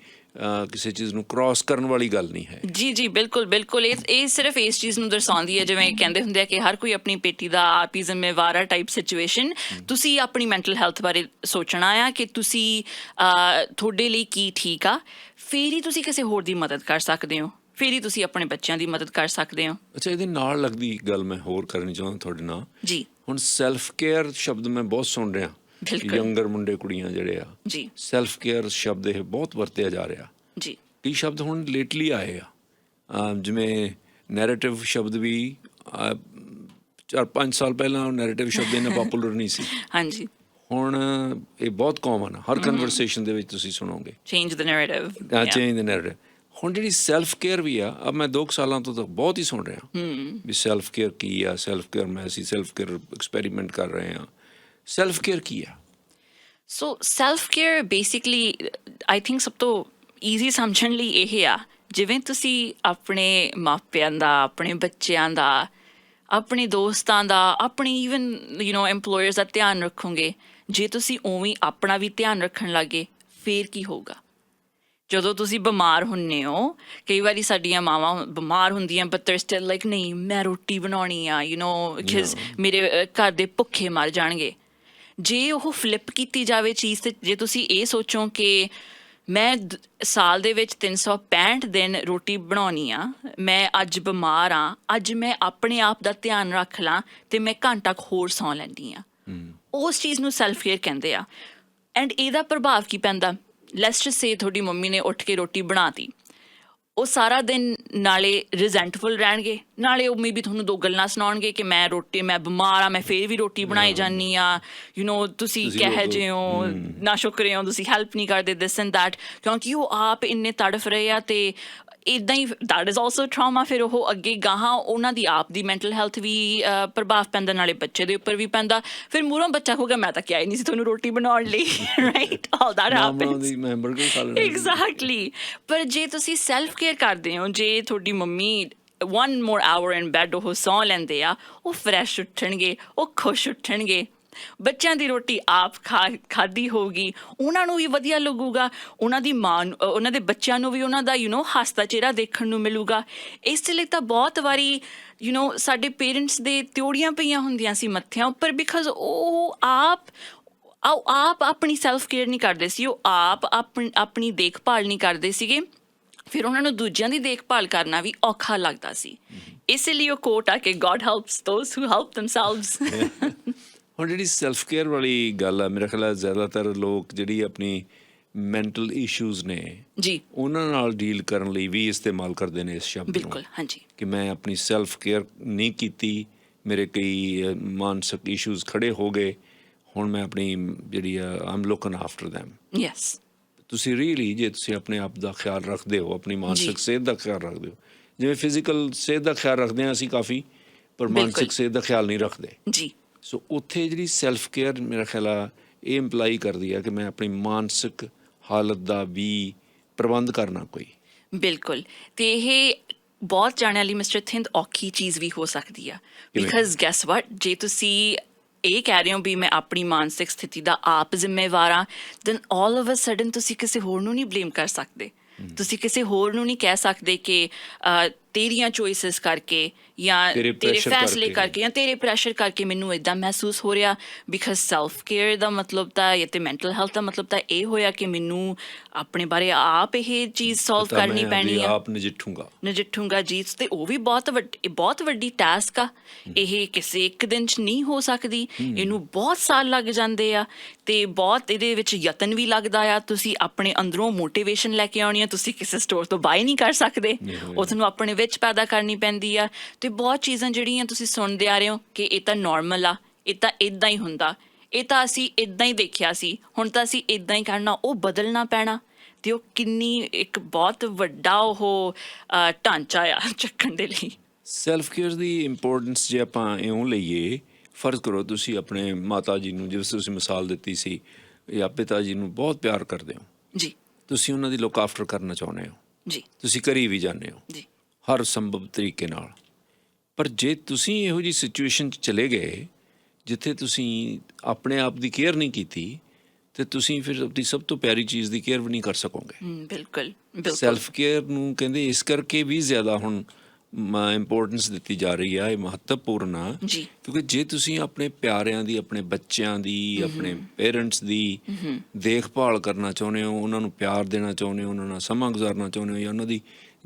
ਕਿਸੇ ਚੀਜ਼ ਨੂੰ ਕ੍ਰਾਸ ਕਰਨ ਵਾਲੀ ਗੱਲ ਨਹੀਂ ਹੈ। ਜੀ, ਬਿਲਕੁਲ, ਇਹ ਸਿਰਫ ਇਸ ਚੀਜ਼ ਨੂੰ ਦਰਸਾਉਂਦੀ ਹੈ, ਜਿਵੇਂ ਕਹਿੰਦੇ ਹੁੰਦੇ ਆ ਕਿ ਹਰ ਕੋਈ ਆਪਣੀ ਪੇਟੀ ਦਾ ਆਪ ਹੀ ਜ਼ਿੰਮੇਵਾਰ ਆ ਟਾਈਪ ਸਿਚੁਏਸ਼ਨ। ਤੁਸੀਂ ਆਪਣੀ ਮੈਂਟਲ ਹੈਲਥ ਬਾਰੇ ਸੋਚਣਾ ਆ ਕਿ ਤੁਸੀਂ ਤੁਹਾਡੇ ਲਈ ਕੀ ਠੀਕ ਆ, ਫਿਰ ਹੀ ਤੁਸੀਂ ਕਿਸੇ ਹੋਰ ਦੀ ਮਦਦ ਕਰ ਸਕਦੇ ਹੋ, ਫਿਰ ਹੀ ਤੁਸੀਂ ਆਪਣੇ ਬੱਚਿਆਂ ਦੀ ਮਦਦ ਕਰ ਸਕਦੇ ਹੋ। ਅੱਛਾ, ਇਹਦੇ ਨਾਲ ਲੱਗਦੀ ਗੱਲ ਮੈਂ ਹੋਰ ਕਰਨੀ ਚਾਹੁੰਦਾ ਤੁਹਾਡੇ ਨਾਲ ਜੀ। ਹੁਣ ਸੈਲਫ ਕੇਅਰ ਸ਼ਬਦ ਮੈਂ ਬਹੁਤ ਸੁਣ ਰਿਹਾ, ਯੰਗਰ ਮੁੰਡੇ ਕੁੜੀਆਂ ਜਿਹੜੇ ਆ ਜੀ, ਸੈਲਫ ਕੇਅਰ ਸ਼ਬਦ ਇਹ ਬਹੁਤ ਵਰਤਿਆ ਜਾ ਰਿਹਾ ਜੀ। ਕਈ ਸ਼ਬਦ ਹੁਣ ਲੇਟਲੀ ਆਏ ਆ, ਜਿਵੇਂ ਨੈਰੇਟਿਵ ਸ਼ਬਦ ਵੀ 4-5 ਸਾਲ ਪਹਿਲਾਂ ਨੈਰੇਟਿਵ ਸ਼ਬਦ ਇੰਨਾ ਪਪੂਲਰ ਨਹੀਂ ਸੀ। ਹਾਂਜੀ, ਹੁਣ ਇਹ ਬਹੁਤ ਕਾਮਨ ਆ, ਹਰ ਕਨਵਰਸੇਸ਼ਨ ਦੇ ਵਿੱਚ ਤੁਸੀਂ ਸੁਣੋਗੇ, ਚੇਂਜ ਦ ਨੈਰੇਟਿਵ। ਹੁਣ ਜਿਹੜੀ ਸੈਲਫ ਕੇਅਰ ਵੀ ਆ, ਅਬ ਮੈਂ 2 ਸਾਲਾਂ ਤੋਂ ਤਾਂ ਬਹੁਤ ਹੀ ਸੁਣ ਰਿਹਾ ਵੀ ਸੈਲਫ ਕੇਅਰ ਕੀ ਆ, ਸੈਲਫ ਕੇਅਰ ਮੈਂ ਅਸੀਂ ਸੈਲਫ ਕੇਅਰ ਐਕਸਪੈਰੀਮੈਂਟ ਕਰ ਰਹੇ ਹਾਂ। ਸੈਲਫ ਕੇਅਰ ਕੀ ਆ? So self care basically I think ਸਭ ਤੋਂ ਈਜ਼ੀ ਸਮਝਣ ਲਈ ਇਹ ਆ, ਜਿਵੇਂ ਤੁਸੀਂ ਆਪਣੇ ਮਾਪਿਆਂ ਦਾ, ਆਪਣੇ ਬੱਚਿਆਂ ਦਾ, ਆਪਣੇ ਦੋਸਤਾਂ ਦਾ, ਆਪਣੇ ਈਵਨ ਐਮਪਲੋਇਰਸ ਦਾ ਧਿਆਨ ਰੱਖੋਗੇ, ਜੇ ਤੁਸੀਂ ਉਵੇਂ ਆਪਣਾ ਵੀ ਧਿਆਨ ਰੱਖਣ ਲੱਗੇ ਫਿਰ ਕੀ ਹੋਊਗਾ? ਜਦੋਂ ਤੁਸੀਂ ਬਿਮਾਰ ਹੁੰਦੇ ਹੋ, ਕਈ ਵਾਰੀ ਸਾਡੀਆਂ ਮਾਵਾਂ ਬਿਮਾਰ ਹੁੰਦੀਆਂ ਬਟ ਦੇਰ ਸਟਿਲ ਲਾਈਕ ਨਹੀਂ ਮੈਂ ਰੋਟੀ ਬਣਾਉਣੀ ਆ, ਬਿਕਾਜ਼ ਮੇਰੇ ਘਰ ਦੇ ਭੁੱਖੇ ਮਰ ਜਾਣਗੇ। ਜੇ ਉਹ ਫਲਿੱਪ ਕੀਤੀ ਜਾਵੇ ਚੀਜ਼, ਤੇ ਜੇ ਤੁਸੀਂ ਇਹ ਸੋਚੋ ਕਿ ਮੈਂ ਸਾਲ ਦੇ ਵਿੱਚ 365 ਦਿਨ ਰੋਟੀ ਬਣਾਉਣੀ ਆ, ਮੈਂ ਅੱਜ ਬਿਮਾਰ ਹਾਂ, ਅੱਜ ਮੈਂ ਆਪਣੇ ਆਪ ਦਾ ਧਿਆਨ ਰੱਖ ਲਾਂ ਤੇ ਮੈਂ ਘੰਟਾ ਹੋਰ ਸੌਂ ਲੈਂਦੀ ਹਾਂ, ਉਸ ਚੀਜ਼ ਨੂੰ ਸੈਲਫ ਕੇਅਰ ਕਹਿੰਦੇ ਆ। ਐਂਡ ਇਹਦਾ ਪ੍ਰਭਾਵ ਕੀ ਪੈਂਦਾ? ਲੈਟਸ ਜਸਟ ਸੇ ਤੁਹਾਡੀ ਮੰਮੀ ਨੇ ਉੱਠ ਕੇ ਰੋਟੀ ਬਣਾਤੀ, ਉਹ ਸਾਰਾ ਦਿਨ ਨਾਲੇ ਰਿਜ਼ੈਂਟਫੁਲ ਰਹਿਣਗੇ, ਨਾਲੇ ਉਹ ਮੇਬੀ ਤੁਹਾਨੂੰ 2 ਗੱਲਾਂ ਸੁਣਾਉਣਗੇ ਕਿ ਮੈਂ ਬਿਮਾਰ ਆ, ਮੈਂ ਫਿਰ ਵੀ ਰੋਟੀ ਬਣਾਈ ਜਾਂਦੀ ਆ, ਤੁਸੀਂ ਕਿਹੋ ਜਿਹੇ ਹੋ, ਨਾ ਸ਼ੁਕਰੇ ਹੋ, ਤੁਸੀਂ ਹੈਲਪ ਨਹੀਂ ਕਰਦੇ, ਦਿਸ ਐਂਡ ਦੈਟ, ਕਿਉਂਕਿ ਉਹ ਆਪ ਇੰਨੇ ਤੜਫ ਰਹੇ ਆ। ਤੇ ਇੱਦਾਂ ਹੀ ਦੈਟ ਇਜ਼ ਆਲਸੋ ਟਰਾਮਾ। ਫਿਰ ਉਹ ਅੱਗੇ ਗਾਹਾਂ ਉਹਨਾਂ ਦੀ ਆਪ ਦੀ ਮੈਂਟਲ ਹੈਲਥ ਵੀ ਪ੍ਰਭਾਵ ਪੈਂਦਾ, ਨਾਲੇ ਬੱਚੇ ਦੇ ਉੱਪਰ ਵੀ ਪੈਂਦਾ। ਫਿਰ ਮੂਹਰੋਂ ਬੱਚਾ ਕਹੂਗਾ ਮੈਂ ਤਾਂ ਕਿਹਾ ਹੀ ਨਹੀਂ ਸੀ ਤੁਹਾਨੂੰ ਰੋਟੀ ਬਣਾਉਣ ਲਈ, right? All that happens exactly. ਪਰ ਜੇ ਤੁਸੀਂ ਸੈਲਫ ਕੇਅਰ ਕਰਦੇ ਹੋ, ਜੇ ਤੁਹਾਡੀ mummy 1 more hour in bed ਉਹ ਸੌਂ ਲੈਂਦੇ ਆ, ਉਹ ਫਰੈਸ਼ ਉੱਠਣਗੇ, ਉਹ ਖੁਸ਼ ਉੱਠਣਗੇ, ਬੱਚਿਆਂ ਦੀ ਰੋਟੀ ਆਪ ਖਾਧੀ ਹੋਊਗੀ, ਉਹਨਾਂ ਨੂੰ ਵੀ ਵਧੀਆ ਲੱਗੂਗਾ, ਉਹਨਾਂ ਦੀ ਮਾਂ ਨੂੰ, ਉਹਨਾਂ ਦੇ ਬੱਚਿਆਂ ਨੂੰ ਵੀ ਉਹਨਾਂ ਦਾ ਹੱਸਦਾ ਚਿਹਰਾ ਦੇਖਣ ਨੂੰ ਮਿਲੂਗਾ। ਇਸ ਲਈ ਤਾਂ ਬਹੁਤ ਵਾਰੀ ਸਾਡੇ ਪੇਰੈਂਟਸ ਦੇ ਤਿਉੜੀਆਂ ਪਈਆਂ ਹੁੰਦੀਆਂ ਸੀ ਮੱਥਿਆਂ ਉੱਪਰ, ਬਿਕਾਜ਼ ਉਹ ਆਪ ਆਪਣੀ ਸੈਲਫ ਕੇਅਰ ਨਹੀਂ ਕਰਦੇ ਸੀ, ਉਹ ਆਪ ਆਪਣੀ ਦੇਖਭਾਲ ਨਹੀਂ ਕਰਦੇ ਸੀਗੇ, ਫਿਰ ਉਹਨਾਂ ਨੂੰ ਦੂਜਿਆਂ ਦੀ ਦੇਖਭਾਲ ਕਰਨਾ ਵੀ ਔਖਾ ਲੱਗਦਾ ਸੀ। ਇਸ ਲਈ ਉਹ ਕੋਟ ਆ ਕਿ God helps those who help themselves। ਹੁਣ ਜਿਹੜੀ ਸੈਲਫ ਕੇਅਰ ਵਾਲੀ ਗੱਲ ਆ, ਮੇਰਾ ਖਿਆਲ ਹੈ ਜ਼ਿਆਦਾਤਰ ਲੋਕ ਜਿਹੜੀ ਆਪਣੀ ਮੈਂਟਲ ਇਸ਼ੂਜ਼ ਨੇ ਜੀ ਉਹਨਾਂ ਨਾਲ ਡੀਲ ਕਰਨ ਲਈ ਵੀ ਇਸਤੇਮਾਲ ਕਰਦੇ ਨੇ ਇਸ ਸ਼ਬਦ ਨੂੰ ਬਿਲਕੁਲ ਹਾਂਜੀ ਕਿ ਮੈਂ ਆਪਣੀ ਸੈਲਫ ਕੇਅਰ ਨਹੀਂ ਕੀਤੀ, ਮੇਰੇ ਕਈ ਮਾਨਸਿਕ ਇਸ਼ੂਜ਼ ਖੜੇ ਹੋ ਗਏ, ਹੁਣ ਮੈਂ ਆਪਣੀ ਜਿਹੜੀ ਆ ਆਮ ਲੁਕਿੰਗ ਆਫਟਰ ਦੈਮ। ਯੈਸ ਤੁਸੀਂ ਰੀਅਲੀ ਜੇ ਤੁਸੀਂ ਆਪਣੇ ਆਪ ਦਾ ਖਿਆਲ ਰੱਖਦੇ ਹੋ, ਆਪਣੀ ਮਾਨਸਿਕ ਜੀ। ਸਿਹਤ ਦਾ ਖਿਆਲ ਰੱਖਦੇ ਹੋ, ਜਿਵੇਂ ਫਿਜ਼ੀਕਲ ਸਿਹਤ ਦਾ ਖਿਆਲ ਰੱਖਦੇ ਹਾਂ ਅਸੀਂ ਕਾਫੀ, ਪਰ ਬਿਲਕੁਲ। ਮਾਨਸਿਕ ਸਿਹਤ ਦਾ ਖਿਆਲ ਨਹੀਂ ਰੱਖਦੇ। ਜੀ ਸੋ ਉੱਥੇ ਜਿਹੜੀ ਸੈਲਫ ਕੇਅਰ ਮੇਰਾ ਖਿਆਲ ਆ ਇਹ ਇੰਪਲਾਈ ਕਰਦੀ ਆ ਕਿ ਮੈਂ ਆਪਣੀ ਮਾਨਸਿਕ ਹਾਲਤ ਦਾ ਵੀ ਪ੍ਰਬੰਧ ਕਰਨਾ ਕੋਈ। ਬਿਲਕੁਲ ਤੇ ਇਹ ਬਹੁਤ ਜਾਣਿਆਂ ਲਈ ਮਿਸਟਰ ਥਿੰਦ ਔਖੀ ਚੀਜ਼ ਵੀ ਹੋ ਸਕਦੀ ਆ ਕਿਵੇਂ? ਬਿਕਾਜ਼ ਗੈਸ ਵਾਟ, ਜੇ ਤੁਸੀਂ ਇਹ ਕਹਿ ਰਹੇ ਹੋ ਵੀ ਮੈਂ ਆਪਣੀ ਮਾਨਸਿਕ ਸਥਿਤੀ ਦਾ ਆਪ ਜ਼ਿੰਮੇਵਾਰ ਹਾਂ, then all of a sudden ਤੁਸੀਂ ਕਿਸੇ ਹੋਰ ਨੂੰ ਨਹੀਂ ਬਲੇਮ ਕਰ ਸਕਦੇ। ਤੁਸੀਂ ਕਿਸੇ ਹੋਰ ਨੂੰ ਨਹੀਂ ਕਹਿ ਸਕਦੇ ਕਿ ਤੇਰੀਆਂ ਚੋਇਸਿਸ ਕਰਕੇ ਜਾਂ ਤੇਰੇ ਤੇਰੇ pressure ਫੈਸਲੇ ਕਰਕੇ। ਕਰਕੇ ਜਾਂ ਤੇਰੇ ਪ੍ਰੈਸ਼ਰ ਕਰਕੇ ਮੈਨੂੰ ਇਦਾਂ ਮਹਿਸੂਸ ਹੋ ਰਿਹਾ। ਬਿਕਾਜ਼ ਸੈਲਫ ਕੇਅਰ ਦਾ ਮਤਲਬ ਤਾਂ ਜਾਂ ਤੇ ਮੈਂਟਲ ਹੈਲਥ ਦਾ ਮਤਲਬ ਤਾਂ ਇਹ ਹੋਇਆ ਕਿ ਮੈਨੂੰ ਆਪਣੇ ਬਾਰੇ ਆਪ ਇਹ ਚੀਜ਼ ਸੋਲਵ ਤਾਂ ਕਰਨੀ ਮੈਂ ਪੈਣੀ ਆਪਦੀ ਆ, ਆਪ ਨਜਿੱਠੂੰਗਾ ਜੀ। ਤੇ ਉਹ ਵੀ ਬਹੁਤ ਵੱਡੀ ਟਾਸਕ ਆ। ਇਹ ਕਿਸੇ ਇੱਕ ਦਿਨ 'ਚ ਨਹੀਂ ਹੋ ਸਕਦੀ, ਇਹਨੂੰ ਬਹੁਤ ਸਾਲ ਲੱਗ ਜਾਂਦੇ ਆ ਤੇ ਬਹੁਤ ਇਹਦੇ ਵਿੱਚ ਯਤਨ ਵੀ ਲੱਗਦਾ ਆ। ਤੁਸੀਂ ਆਪਣੇ ਅੰਦਰੋਂ ਮੋਟੀਵੇਸ਼ਨ ਲੈ ਕੇ ਆਉਣੀ ਆ, ਤੁਸੀਂ ਕਿਸੇ ਸਟੋਰ ਤੋਂ ਬਾਏ ਨਹੀਂ ਕਰ ਸਕਦੇ, ਉਹ ਤੁਹਾਨੂੰ ਆਪਣੇ ਵਿੱਚ ਪੈਦਾ ਕਰਨੀ ਪੈਂਦੀ ਆ। ਤੇ ਬਹੁਤ ਚੀਜ਼ਾਂ ਜਿਹੜੀਆਂ ਤੁਸੀਂ ਸੁਣਦੇ ਆ ਰਹੇ ਹੋ ਕਿ ਇਹ ਤਾਂ ਨਾਰਮਲ ਆ, ਇਹ ਤਾਂ ਇਦਾਂ ਹੀ ਹੁੰਦਾ, ਇਹ ਤਾਂ ਅਸੀਂ ਇਦਾਂ ਹੀ ਦੇਖਿਆ ਸੀ, ਹੁਣ ਤਾਂ ਅਸੀਂ ਇਦਾਂ ਹੀ ਕਰਨਾ, ਉਹ ਬਦਲਣਾ ਪੈਣਾ। ਤੇ ਉਹ ਕਿੰਨੀ ਇੱਕ ਬਹੁਤ ਵੱਡਾ ਉਹ ਢਾਂਚਾ ਆ ਚੱਕਣ ਦੇ ਲਈ। ਸੈਲਫ ਕੇਅਰ ਦੀ ਇੰਪੋਰਟੈਂਸ ਜੇ ਆਪਾਂ ਇਉਂ ਲਈਏ, ਫਰਜ਼ ਕਰੋ ਤੁਸੀਂ ਆਪਣੇ ਮਾਤਾ ਜੀ ਨੂੰ, ਜਿਵੇਂ ਤੁਸੀਂ ਮਿਸਾਲ ਦਿੱਤੀ ਸੀ, ਜਾਂ ਪਿਤਾ ਜੀ ਨੂੰ ਬਹੁਤ ਪਿਆਰ ਕਰਦੇ ਹੋ, ਜੀ ਤੁਸੀਂ ਉਹਨਾਂ ਦੀ ਲੁੱਕ ਆਫਟਰ ਕਰਨਾ ਚਾਹੁੰਦੇ ਹੋ, ਜੀ ਤੁਸੀਂ ਕਰੀ ਵੀ ਜਾਂਦੇ ਹੋ ਜੀ ਹਰ ਸੰਭਵ ਤਰੀਕੇ ਨਾਲ। ਪਰ ਜੇ ਤੁਸੀਂ ਇਹੋ ਜਿਹੀ ਸਿਚੁਏਸ਼ਨ 'ਚ ਚਲੇ ਗਏ ਜਿੱਥੇ ਤੁਸੀਂ ਆਪਣੇ ਆਪ ਦੀ ਕੇਅਰ ਨਹੀਂ ਕੀਤੀ, ਤੇ ਤੁਸੀਂ ਫਿਰ ਆਪਣੀ ਸਭ ਤੋਂ ਪਿਆਰੀ ਚੀਜ਼ ਦੀ ਕੇਅਰ ਵੀ ਨਹੀਂ ਕਰ ਸਕੋਗੇ। ਬਿਲਕੁਲ ਬਿਲਕੁਲ ਸੈਲਫ ਕੇਅਰ ਨੂੰ ਕਹਿੰਦੇ ਇਸ ਕਰਕੇ ਵੀ ਜ਼ਿਆਦਾ ਹੁਣ ਇੰਪੋਰਟੈਂਸ ਦਿੱਤੀ ਜਾ ਰਹੀ ਆ, ਇਹ ਮਹੱਤਵਪੂਰਨ ਆ, ਜੀ ਕਿਉਂਕਿ ਜੇ ਤੁਸੀਂ ਆਪਣੇ ਪਿਆਰਿਆਂ ਦੀ, ਆਪਣੇ ਬੱਚਿਆਂ ਦੀ, ਆਪਣੇ ਪੇਰੈਂਟਸ ਦੀ ਦੇਖਭਾਲ ਕਰਨਾ ਚਾਹੁੰਦੇ ਹੋ, ਉਹਨਾਂ ਨੂੰ ਪਿਆਰ ਦੇਣਾ ਚਾਹੁੰਦੇ ਹੋ, ਉਹਨਾਂ ਨਾਲ ਸਮਾਂ ਗੁਜ਼ਾਰਨਾ ਚਾਹੁੰਦੇ ਹੋ, ਜਾਂ ਉਹਨਾਂ ਦੀ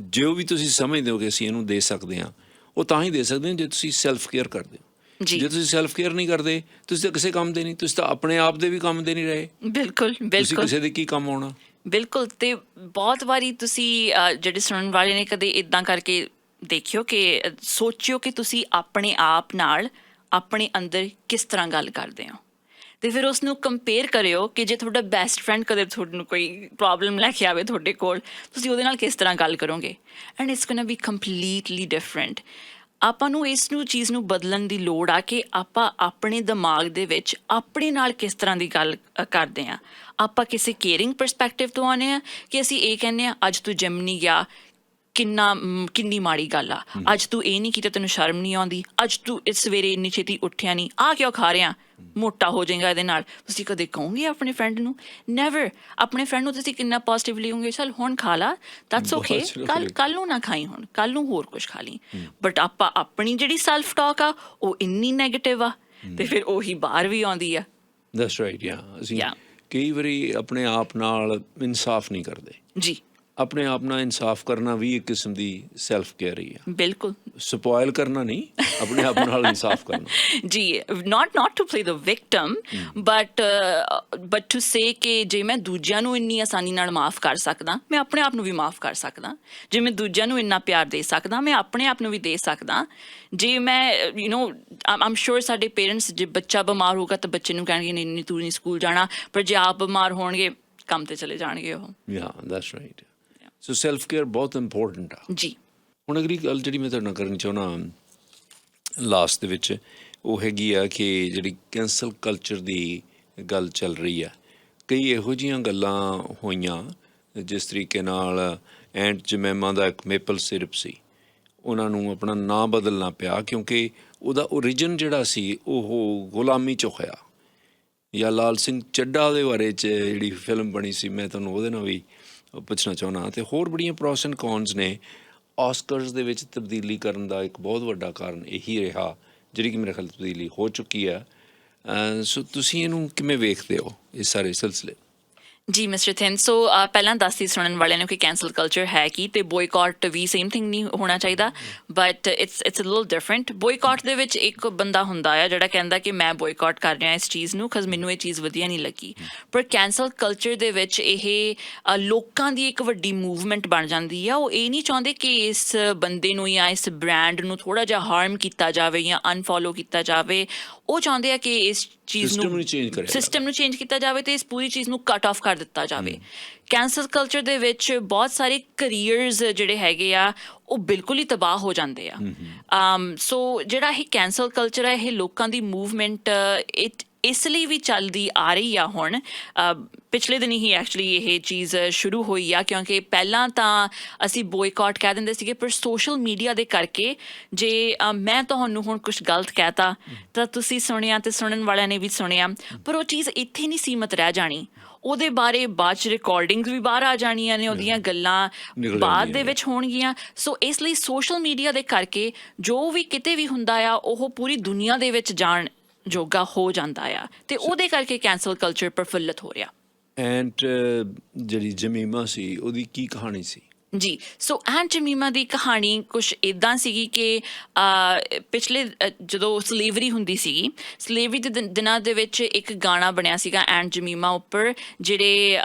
ਜੋ ਵੀ ਤੁਸੀਂ ਸਮਝਦੇ ਹੋ ਕਿ ਅਸੀਂ ਇਹਨੂੰ ਦੇ ਸਕਦੇ ਹਾਂ, ਉਹ ਤਾਂ ਹੀ ਦੇ ਸਕਦੇ ਹੋ ਜੇ ਤੁਸੀਂ ਸੈਲਫ ਕੇਅਰ ਕਰਦੇ ਹੋ। ਜੀ ਜੇ ਤੁਸੀਂ ਸੈਲਫ ਕੇਅਰ ਨਹੀਂ ਕਰਦੇ, ਤੁਸੀਂ ਤਾਂ ਕਿਸੇ ਕੰਮ ਦੇ ਨਹੀਂ, ਤੁਸੀਂ ਤਾਂ ਆਪਣੇ ਆਪ ਦੇ ਵੀ ਕੰਮ ਦੇ ਨਹੀਂ ਰਹੇ, ਬਿਲਕੁਲ ਤੁਸੀਂ ਬਿਲਕੁਲ ਕਿਸੇ ਦੇ ਕੀ ਕੰਮ ਆਉਣਾ। ਬਿਲਕੁਲ। ਤੇ ਬਹੁਤ ਵਾਰੀ ਤੁਸੀਂ ਜਿਹੜੇ ਸੁਣਨ ਵਾਲੇ ਨੇ ਕਦੇ ਇਦਾਂ ਕਰਕੇ ਦੇਖਿਓ ਕਿ ਸੋਚਿਓ ਕਿ ਤੁਸੀਂ ਆਪਣੇ ਆਪ ਨਾਲ ਆਪਣੇ ਅੰਦਰ ਕਿਸ ਤਰ੍ਹਾਂ ਗੱਲ ਕਰਦੇ ਹੋ, ਤੇ ਫਿਰ ਉਸ ਨੂੰ ਕੰਪੇਅਰ ਕਰਿਓ ਕਿ ਜੇ ਤੁਹਾਡਾ ਬੈਸਟ ਫਰੈਂਡ ਕਦੇ ਤੁਹਾਨੂੰ ਕੋਈ ਪ੍ਰੋਬਲਮ ਲੈ ਕੇ ਆਵੇ ਤੁਹਾਡੇ ਕੋਲ, ਤੁਸੀਂ ਉਹਦੇ ਨਾਲ ਕਿਸ ਤਰ੍ਹਾਂ ਗੱਲ ਕਰੋਗੇ। And it's going to be completely different. ਆਪਾਂ ਨੂੰ ਇਸ ਚੀਜ਼ ਨੂੰ ਬਦਲਣ ਦੀ ਲੋੜ ਆ ਕਿ ਆਪਾਂ ਆਪਣੇ ਦਿਮਾਗ ਦੇ ਵਿੱਚ ਆਪਣੇ ਨਾਲ ਕਿਸ ਤਰ੍ਹਾਂ ਦੀ ਗੱਲ ਕਰਦੇ ਹਾਂ। ਆਪਾਂ ਕਿਸੇ ਕੇਅਰਿੰਗ ਪਰਸਪੈਕਟਿਵ ਤੋਂ ਆਉਂਦੇ ਹਾਂ ਕਿ ਅਸੀਂ ਇਹ ਕਹਿੰਦੇ ਹਾਂ ਅੱਜ ਤੂੰ ਜਿਮ ਨਹੀਂ ਗਿਆ, ਕਿੰਨੀ ਮਾੜੀ ਗੱਲ ਆ, ਅੱਜ ਤੂੰ ਇਹ ਨਹੀਂ ਕੀਤਾ, ਤੈਨੂੰ ਸ਼ਰਮ ਨਹੀਂ ਆਉਂਦੀ, ਅੱਜ ਤੂੰ ਇਸ ਸਵੇਰੇ ਇੰਨੀ ਛੇਤੀ ਉੱਠਿਆ ਨਹੀਂ, ਆਹ ਕਿਉਂ ਖਾ ਰਿਹਾ, ਮੋਟਾ ਹੋ ਜਾਏਗਾ ਇਹਦੇ ਨਾਲ। ਤੁਸੀਂ ਕਦੇ ਕਹੋਗੇ ਆਪਣੇ ਫਰੈਂਡ ਨੂੰ? ਨੈਵਰ। ਆਪਣੇ ਫਰੈਂਡ ਨੂੰ ਤੁਸੀਂ ਕਿੰਨਾ ਪੋਜ਼ਿਟਿਵਲੀ ਕਹੋਗੇ, ਚੱਲ ਹੁਣ ਖਾ ਲਾ, ਦੈਟਸ ਓਕੇ, ਕੱਲ ਨੂੰ ਨਾ ਖਾਈ, ਹੁਣ ਕੱਲ ਨੂੰ ਹੋਰ ਕੁਛ ਖਾ ਲਈ। ਬਟ ਆਪਾਂ ਆਪਣੀ ਜਿਹੜੀ ਸੈਲਫ ਟਾਕ ਆ ਉਹ ਇੰਨੀ ਨੈਗੇਟਿਵ ਆ, ਤੇ ਫਿਰ ਉਹੀ ਬਾਹਰ ਵੀ ਆਉਂਦੀ ਆ। That's right. ਅਸੀਂ ਕਈ ਵਾਰੀ ਆਪਣੇ ਆਪ ਨਾਲ ਇਨਸਾਫ ਨਹੀਂ ਕਰਦੇ। ਜੀ ਆਪਣੇ ਆਪ ਨਾਲ ਇਨਸਾਫ ਕਰਨਾ ਵੀ ਇੱਕ ਕਿਸਮ ਦੀ ਸੈਲਫ ਕੇਅਰ ਹੀ ਆ। ਬਿਲਕੁਲ। ਸਪੋਇਲ ਕਰਨਾ ਨਹੀਂ, ਆਪਣੇ ਆਪ ਨਾਲ ਇਨਸਾਫ ਕਰਨਾ। ਜੀ not to play the victim, but to say ਕਿ ਜੇ ਮੈਂ ਦੂਜਿਆਂ ਨੂੰ ਇੰਨੀ ਆਸਾਨੀ ਨਾਲ ਮਾਫ਼ ਕਰ ਸਕਦਾ, ਮੈਂ ਆਪਣੇ ਆਪ ਨੂੰ ਵੀ ਮਾਫ਼ ਕਰ ਸਕਦਾ। ਜੇ ਮੈਂ ਦੂਜਿਆਂ ਨੂੰ ਇੰਨਾ ਪਿਆਰ ਦੇ ਸਕਦਾ, ਮੈਂ ਆਪਣੇ ਆਪ ਨੂੰ ਵੀ ਦੇ ਸਕਦਾ। ਜੇ ਮੈਂ I'm sure ਸਾਡੇ ਪੇਰੈਂਟਸ, ਜੇ ਬੱਚਾ ਬਿਮਾਰ ਹੋਊਗਾ ਤਾਂ ਬੱਚੇ ਨੂੰ ਕਹਿਣਗੇ ਨਹੀਂ ਤੂੰ ਨਹੀਂ ਸਕੂਲ ਜਾਣਾ, ਪਰ ਜੇ ਆਪ ਬਿਮਾਰ ਹੋਣਗੇ ਕੰਮ 'ਤੇ ਚਲੇ ਜਾਣਗੇ ਉਹ। That's right. So self care ਬਹੁਤ ਇੰਪੋਰਟੈਂਟ ਆ। ਜੀ ਹੁਣ ਅਗਲੀ ਗੱਲ ਜਿਹੜੀ ਮੈਂ ਤੁਹਾਡੇ ਨਾਲ ਕਰਨੀ ਚਾਹੁੰਦਾ ਲਾਸਟ ਦੇ ਵਿੱਚ, ਉਹ ਹੈਗੀ ਆ ਕਿ ਜਿਹੜੀ ਕੈਂਸਲ ਕਲਚਰ ਦੀ ਗੱਲ ਚੱਲ ਰਹੀ ਆ। ਕਈ ਇਹੋ ਜਿਹੀਆਂ ਗੱਲਾਂ ਹੋਈਆਂ ਜਿਸ ਤਰੀਕੇ ਨਾਲ ਐਂਟ ਜਮੈਮਾ ਦਾ ਇੱਕ ਮੇਪਲ ਸਿਰਪ ਸੀ, ਉਹਨਾਂ ਨੂੰ ਆਪਣਾ ਨਾਂ ਬਦਲਣਾ ਪਿਆ ਕਿਉਂਕਿ ਉਹਦਾ ਓਰੀਜਨ ਜਿਹੜਾ ਸੀ ਉਹ ਗੁਲਾਮੀ 'ਚੋਂ ਹੋਇਆ। ਜਾਂ ਲਾਲ ਸਿੰਘ ਚੱਡਾ ਦੇ ਬਾਰੇ 'ਚ ਜਿਹੜੀ ਫਿਲਮ ਬਣੀ ਸੀ, ਮੈਂ ਤੁਹਾਨੂੰ ਉਹਦੇ ਨਾਲ ਵੀ ਪੁੱਛਣਾ ਚਾਹੁੰਦਾ। ਅਤੇ ਹੋਰ ਬੜੀਆਂ ਪ੍ਰੋਸ ਐਂਡ ਕੌਨਸ ਨੇ। ਆਸਕਰਸ ਦੇ ਵਿੱਚ ਤਬਦੀਲੀ ਕਰਨ ਦਾ ਇੱਕ ਬਹੁਤ ਵੱਡਾ ਕਾਰਨ ਇਹੀ ਰਿਹਾ, ਜਿਹੜੀ ਕਿ ਮੇਰੇ ਖਿਆਲ ਤਬਦੀਲੀ ਹੋ ਚੁੱਕੀ ਹੈ। ਸੋ ਤੁਸੀਂ ਇਹਨੂੰ ਕਿਵੇਂ ਵੇਖਦੇ ਹੋ, ਇਸ ਸਾਰੇ ਸਿਲਸਿਲੇ? ਜੀ ਮਿਸਟਰ ਥਿਨ ਸੋ ਪਹਿਲਾਂ ਦੱਸਦੀ ਸੁਣਨ ਵਾਲਿਆਂ ਨੂੰ ਕਿ ਕੈਂਸਲ ਕਲਚਰ ਹੈ ਕੀ ਤੇ ਬੋਇਕਾਟ ਵੀ ਸੇਮ ਥਿੰਗ ਨਹੀਂ ਹੋਣਾ ਚਾਹੀਦਾ but it's a little different boycott ਦੇ ਵਿੱਚ ਇੱਕ ਬੰਦਾ ਹੁੰਦਾ ਆ ਜਿਹੜਾ ਕਹਿੰਦਾ ਕਿ ਮੈਂ ਬੋਇਕਾਟ ਕਰ ਰਿਹਾ ਇਸ ਚੀਜ਼ ਨੂੰ ਬਿਕਾਜ਼ ਮੈਨੂੰ ਇਹ ਚੀਜ਼ ਵਧੀਆ ਨਹੀਂ ਲੱਗੀ ਪਰ ਕੈਂਸਲ ਕਲਚਰ ਦੇ ਵਿੱਚ ਇਹ ਲੋਕਾਂ ਦੀ ਇੱਕ ਵੱਡੀ ਮੂਵਮੈਂਟ ਬਣ ਜਾਂਦੀ ਆ ਉਹ ਇਹ ਨਹੀਂ ਚਾਹੁੰਦੇ ਕਿ ਇਸ ਬੰਦੇ ਨੂੰ ਜਾਂ ਇਸ ਬ੍ਰਾਂਡ ਨੂੰ ਥੋੜ੍ਹਾ ਜਿਹਾ ਹਾਰਮ ਕੀਤਾ ਜਾਵੇ ਜਾਂ ਅਨਫੋਲੋ ਕੀਤਾ ਜਾਵੇ ਉਹ ਚਾਹੁੰਦੇ ਆ ਕਿ ਇਸ ਚੀਜ਼ ਨੂੰ ਸਿਸਟਮ ਨੂੰ ਚੇਂਜ ਕੀਤਾ ਜਾਵੇ ਤੇ ਇਸ ਪੂਰੀ ਚੀਜ਼ ਨੂੰ ਕੱਟ ਆਫ ਕਰ ਦਿੱਤਾ ਜਾਵੇ ਕੈਂਸਲ ਕਲਚਰ ਦੇ ਵਿੱਚ ਬਹੁਤ ਸਾਰੇ ਕਰੀਅਰਸ ਜਿਹੜੇ ਹੈਗੇ ਆ ਉਹ ਬਿਲਕੁਲ ਹੀ ਤਬਾਹ ਹੋ ਜਾਂਦੇ ਆ ਸੋ ਜਿਹੜਾ ਇਹ ਕੈਂਸਲ ਕਲਚਰ ਹੈ ਇਹ ਲੋਕਾਂ ਦੀ ਮੂਵਮੈਂਟ ਇਸ ਲਈ ਵੀ ਚੱਲਦੀ ਆ ਰਹੀ ਆ ਹੁਣ ਪਿਛਲੇ ਦਿਨ ਹੀ ਐਕਚੁਅਲੀ ਇਹ ਚੀਜ਼ ਸ਼ੁਰੂ ਹੋਈ ਆ ਕਿਉਂਕਿ ਪਹਿਲਾਂ ਤਾਂ ਅਸੀਂ ਬੋਇਕਾਟ ਕਹਿ ਦਿੰਦੇ ਸੀਗੇ ਪਰ ਸੋਸ਼ਲ ਮੀਡੀਆ ਦੇ ਕਰਕੇ ਜੇ ਮੈਂ ਤੁਹਾਨੂੰ ਹੁਣ ਕੁਛ ਗਲਤ ਕਹਿਤਾ ਤਾਂ ਤੁਸੀਂ ਸੁਣਿਆ ਤੇ ਸੁਣਨ ਵਾਲਿਆਂ ਨੇ ਵੀ ਸੁਣਿਆ ਪਰ ਉਹ ਚੀਜ਼ ਇੱਥੇ ਨਹੀਂ ਸੀਮਤ ਰਹਿ ਜਾਣੀ ਉਹਦੇ ਬਾਰੇ ਬਾਅਦ 'ਚ ਰਿਕਾਰਡਿੰਗਸ ਵੀ ਬਾਹਰ ਆ ਜਾਣੀਆਂ ਨੇ ਉਹਦੀਆਂ ਗੱਲਾਂ ਬਾਅਦ ਦੇ ਵਿੱਚ ਹੋਣਗੀਆਂ ਸੋ ਇਸ ਲਈ ਸੋਸ਼ਲ ਮੀਡੀਆ ਦੇ ਕਰਕੇ ਜੋ ਵੀ ਕਿਤੇ ਵੀ ਹੁੰਦਾ ਆ ਉਹ ਪੂਰੀ ਦੁਨੀਆ ਦੇ ਵਿੱਚ ਜਾਣ ਜੋਗਾ ਹੋ ਜਾਂਦਾ ਆ ਤੇ ਉਹਦੇ ਕਰਕੇ ਕੈਂਸਲ ਕਲਚਰ ਪ੍ਰਫੁੱਲਤ ਹੋ ਰਿਹਾ ਐਂਡ ਜਿਹੜੀ ਜਮੀਮਾ ਸੀ ਉਹਦੀ ਕੀ ਕਹਾਣੀ ਸੀ ਜੀ ਸੋ ਐਂਟ ਜਮੀਮਾ ਦੀ ਕਹਾਣੀ ਕੁਛ ਇੱਦਾਂ ਸੀਗੀ ਕਿ ਪਿਛਲੇ ਜਦੋਂ ਸਲੇਵਰੀ ਹੁੰਦੀ ਸੀਗੀ ਸਲੇਵਰੀ ਦੇ ਦਿਨਾਂ ਦੇ ਵਿੱਚ ਇੱਕ ਗਾਣਾ ਬਣਿਆ ਸੀਗਾ ਐਂਟ ਜਮੀਮਾ ਉੱਪਰ ਜਿਹੜੇ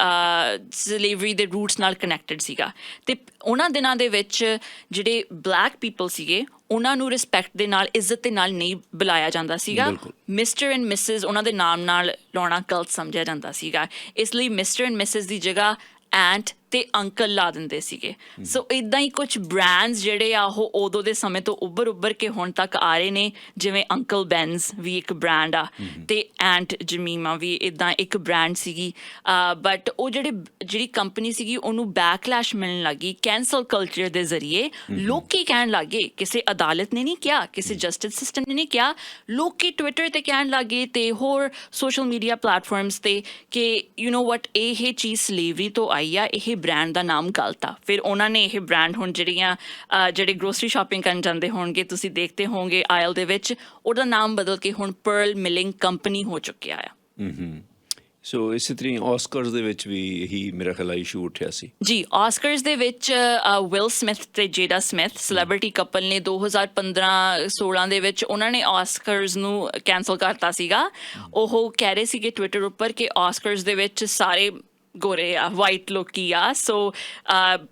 ਸਲੇਵਰੀ ਦੇ ਰੂਟਸ ਨਾਲ ਕਨੈਕਟਡ ਸੀਗਾ ਅਤੇ ਉਹਨਾਂ ਦਿਨਾਂ ਦੇ ਵਿੱਚ ਜਿਹੜੇ ਬਲੈਕ ਪੀਪਲ ਸੀਗੇ ਉਹਨਾਂ ਨੂੰ ਰਿਸਪੈਕਟ ਦੇ ਨਾਲ ਇੱਜ਼ਤ ਦੇ ਨਾਲ ਨਹੀਂ ਬੁਲਾਇਆ ਜਾਂਦਾ ਸੀਗਾ ਮਿਸਟਰ ਐਂਡ ਮਿਸਿਸ ਉਹਨਾਂ ਦੇ ਨਾਮ ਨਾਲ ਲਾਉਣਾ ਗਲਤ ਸਮਝਿਆ ਜਾਂਦਾ ਸੀਗਾ ਇਸ ਲਈ ਮਿਸਟਰ ਐਂਡ ਮਿਸਿਸ ਦੀ ਜਗ੍ਹਾ ਐਂਟ ਤੇ ਅੰਕਲ ਲਾ ਦਿੰਦੇ ਸੀਗੇ ਸੋ ਇੱਦਾਂ ਹੀ ਕੁਛ ਬ੍ਰਾਂਡਸ ਜਿਹੜੇ ਆ ਉਹ ਉਦੋਂ ਦੇ ਸਮੇਂ ਤੋਂ ਉੱਭਰ ਕੇ ਹੁਣ ਤੱਕ ਆ ਰਹੇ ਨੇ ਜਿਵੇਂ ਅੰਕਲ ਬੈਨਸ ਵੀ ਇੱਕ ਬ੍ਰਾਂਡ ਆ ਤੇ ਐਂਟ ਜਮੀਮਾ ਵੀ ਇੱਦਾਂ ਇੱਕ ਬ੍ਰਾਂਡ ਸੀਗੀ ਬਟ ਉਹ ਜਿਹੜੀ ਕੰਪਨੀ ਸੀਗੀ ਉਹਨੂੰ ਬੈਕਲੈਸ਼ ਮਿਲਣ ਲੱਗੀ ਕੈਂਸਲ ਕਲਚਰ ਦੇ ਜ਼ਰੀਏ ਲੋਕੀ ਕਹਿਣ ਲੱਗੇ ਕਿਸੇ ਅਦਾਲਤ ਨੇ ਨਹੀਂ ਕਿਹਾ ਕਿਸੇ ਜਸਟਿਸ ਸਿਸਟਮ ਨੇ ਨਹੀਂ ਕਿਹਾ ਲੋਕੀ ਟਵਿੱਟਰ ਤੇ ਕਹਿਣ ਲੱਗੇ ਤੇ ਹੋਰ ਸੋਸ਼ਲ ਮੀਡੀਆ ਪਲੇਟਫਾਰਮਸ ਤੇ ਕਿ ਯੂ ਨੋ ਵਟ ਇਹ ਚੀਜ਼ ਸਲੇਵਰੀ ਤੋਂ ਆਈ ਆ ਇਹ ਬ੍ਰਾਂਡ ਦਾ ਨਾਮ ਗਲਤ ਆ ਫਿਰ ਉਹਨਾਂ ਨੇ ਇਹ ਬ੍ਰਾਂਡ ਹੁਣ ਜਿਹੜੇ ਗਰੋਸਰੀ ਸ਼ਾਪਿੰਗ ਕਰਨ ਜਾਂਦੇ ਹੋਣਗੇ ਤੁਸੀਂ ਦੇਖਦੇ ਹੋਵੋਗੇ ਆਇਲ ਦੇ ਵਿੱਚ ਉਹਦਾ ਨਾਮ ਬਦਲ ਕੇ ਹੁਣ ਪਰਲ ਮਿਲਿੰਗ ਕੰਪਨੀ ਹੋ ਚੁੱਕਿਆ ਆ ਸੋ ਇਸੇ ਤਰ੍ਹਾਂ ਆਸਕਰਸ ਦੇ ਵਿੱਚ ਵੀ ਇਹੀ ਮੇਰਾ ਖਿਆਲ ਇਸ਼ੂ ਉੱਠਿਆ ਸੀ ਜੀ ਆਸਕਰਸ ਦੇ ਵਿੱਚ ਵਿਲ ਸਮਿਥ ਤੇ ਜੇਡਾ ਸਮਿਥ ਸੈਲੇਬ੍ਰਿਟੀ ਕਪਲ ਨੇ 2015-16 ਦੇ ਵਿੱਚ ਉਹਨਾਂ ਨੇ ਆਸਕਰਸ ਨੂੰ ਕੈਂਸਲ ਕਰਤਾ ਸੀਗਾ ਉਹ ਕਹਿ ਰਹੇ ਸੀਗੇ ਟਵਿੱਟਰ ਉੱਪਰ ਕਿ ਆਸਕਰਸ ਦੇ ਵਿੱਚ ਸਾਰੇ ਗੋਰੇ ਆ ਵਾਈਟ ਲੋਕੀ ਆ ਸੋ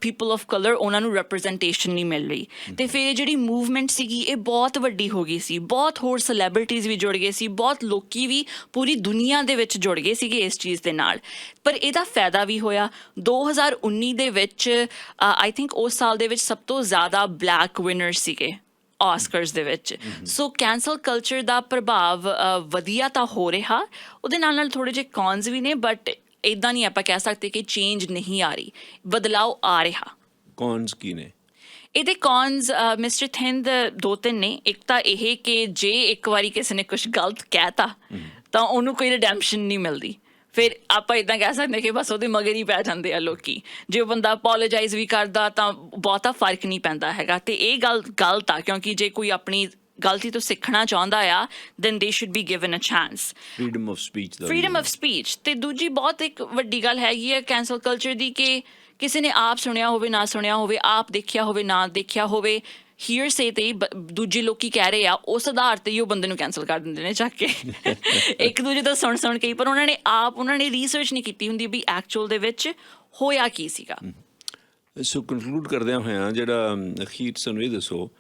ਪੀਪਲ ਆਫ ਕਲਰ ਉਹਨਾਂ ਨੂੰ ਰੈਪਰਜ਼ੈਂਟੇਸ਼ਨ ਨਹੀਂ ਮਿਲ ਰਹੀ ਅਤੇ ਫਿਰ ਇਹ ਜਿਹੜੀ ਮੂਵਮੈਂਟ ਸੀਗੀ ਇਹ ਬਹੁਤ ਵੱਡੀ ਹੋ ਗਈ ਸੀ ਬਹੁਤ ਹੋਰ ਸੈਲੈਬਰਿਟੀਜ਼ ਵੀ ਜੁੜ ਗਏ ਸੀ ਬਹੁਤ ਲੋਕੀ ਵੀ ਪੂਰੀ ਦੁਨੀਆ ਦੇ ਵਿੱਚ ਜੁੜ ਗਏ ਸੀਗੇ ਇਸ ਚੀਜ਼ ਦੇ ਨਾਲ ਪਰ ਇਹਦਾ ਫਾਇਦਾ ਵੀ ਹੋਇਆ 2019 ਦੇ ਵਿੱਚ ਆਈ ਥਿੰਕ ਉਸ ਸਾਲ ਦੇ ਵਿੱਚ ਸਭ ਤੋਂ ਜ਼ਿਆਦਾ ਬਲੈਕ ਵਿਨਰ ਸੀਗੇ ਆਸਕਰਸ ਦੇ ਵਿੱਚ ਸੋ ਕੈਂਸਲ ਕਲਚਰ ਦਾ ਪ੍ਰਭਾਵ ਵਧੀਆ ਤਾਂ ਹੋ ਰਿਹਾ ਉਹਦੇ ਨਾਲ ਥੋੜ੍ਹੇ ਜਿਹੇ ਕੌਨਸ ਵੀ ਨੇ ਬਟ ਇੱਦਾਂ ਨਹੀਂ ਆਪਾਂ ਕਹਿ ਸਕਦੇ ਕਿ ਚੇਂਜ ਨਹੀਂ ਆ ਰਹੀ ਬਦਲਾਓ ਆ ਰਿਹਾ ਕੌਨਸ ਕੀ ਨੇ ਇਹਦੇ ਕੌਨਸ ਮਿਸਟਰ ਥਿੰਦ 2-3 ਨੇ ਇੱਕ ਤਾਂ ਇਹ ਕਿ ਜੇ ਇੱਕ ਵਾਰੀ ਕਿਸੇ ਨੇ ਕੁਛ ਗਲਤ ਕਹਿਤਾ ਤਾਂ ਉਹਨੂੰ ਕੋਈ ਰਿਡੈਂਪਸ਼ਨ ਨਹੀਂ ਮਿਲਦੀ ਫਿਰ ਆਪਾਂ ਇੱਦਾਂ ਕਹਿ ਸਕਦੇ ਕਿ ਬਸ ਉਹਦੇ ਮਗਰ ਹੀ ਪੈ ਜਾਂਦੇ ਆ ਲੋਕੀ ਜੇ ਉਹ ਬੰਦਾ ਅਪੋਲੋਜਾਈਜ਼ ਵੀ ਕਰਦਾ ਤਾਂ ਬਹੁਤਾ ਫਰਕ ਨਹੀਂ ਪੈਂਦਾ ਹੈਗਾ ਅਤੇ ਇਹ ਗੱਲ ਗਲਤ ਆ ਕਿਉਂਕਿ ਜੇ ਕੋਈ ਆਪਣੀ ਗਲਤੀ ਤੋਂ ਸਿੱਖਣਾ ਚਾਹੁੰਦਾ ਆ then they should be given a chance freedom of speech ਤੇ ਦੂਜੀ ਬਹੁਤ ਇੱਕ ਵੱਡੀ ਗੱਲ ਹੈਗੀ ਹੈ ਕੈਂਸਲ ਕਲਚਰ ਦੀ ਕਿ ਕਿਸੇ ਨੇ ਆਪ ਸੁਣਿਆ ਹੋਵੇ ਨਾ ਸੁਣਿਆ ਹੋਵੇ ਆਪ ਦੇਖਿਆ ਹੋਵੇ ਨਾ ਦੇਖਿਆ ਹੋਵੇ ਹੀਅਰ ਸੇ ਤੇ ਦੂਜੇ ਲੋਕੀ ਕਹਿ ਰਹੇ ਆ ਉਸ ਆਧਾਰ ਤੇ ਹੀ ਉਹ ਬੰਦੇ ਨੂੰ ਕੈਂਸਲ ਕਰ ਦਿੰਦੇ ਨੇ ਚੱਕ ਕੇ ਇੱਕ ਦੂਜੇ ਤੋਂ ਸੁਣ ਕੇ ਪਰ ਉਹਨਾਂ ਨੇ ਰਿਸਰਚ ਨਹੀਂ ਕੀਤੀ ਹੁੰਦੀ ਵੀ ਐਕਚੁਅਲ ਦੇ ਵਿੱਚ ਹੋਇਆ ਕੀ ਸੀਗਾ ਸੋ ਕਨਕਲੂਡ ਕਰਦਿਆਂ ਹੋਇਆਂ ਜਿਹੜਾ ਅਖੀਰ ਸਾਨੂੰ ਇਹ ਦੱਸੋ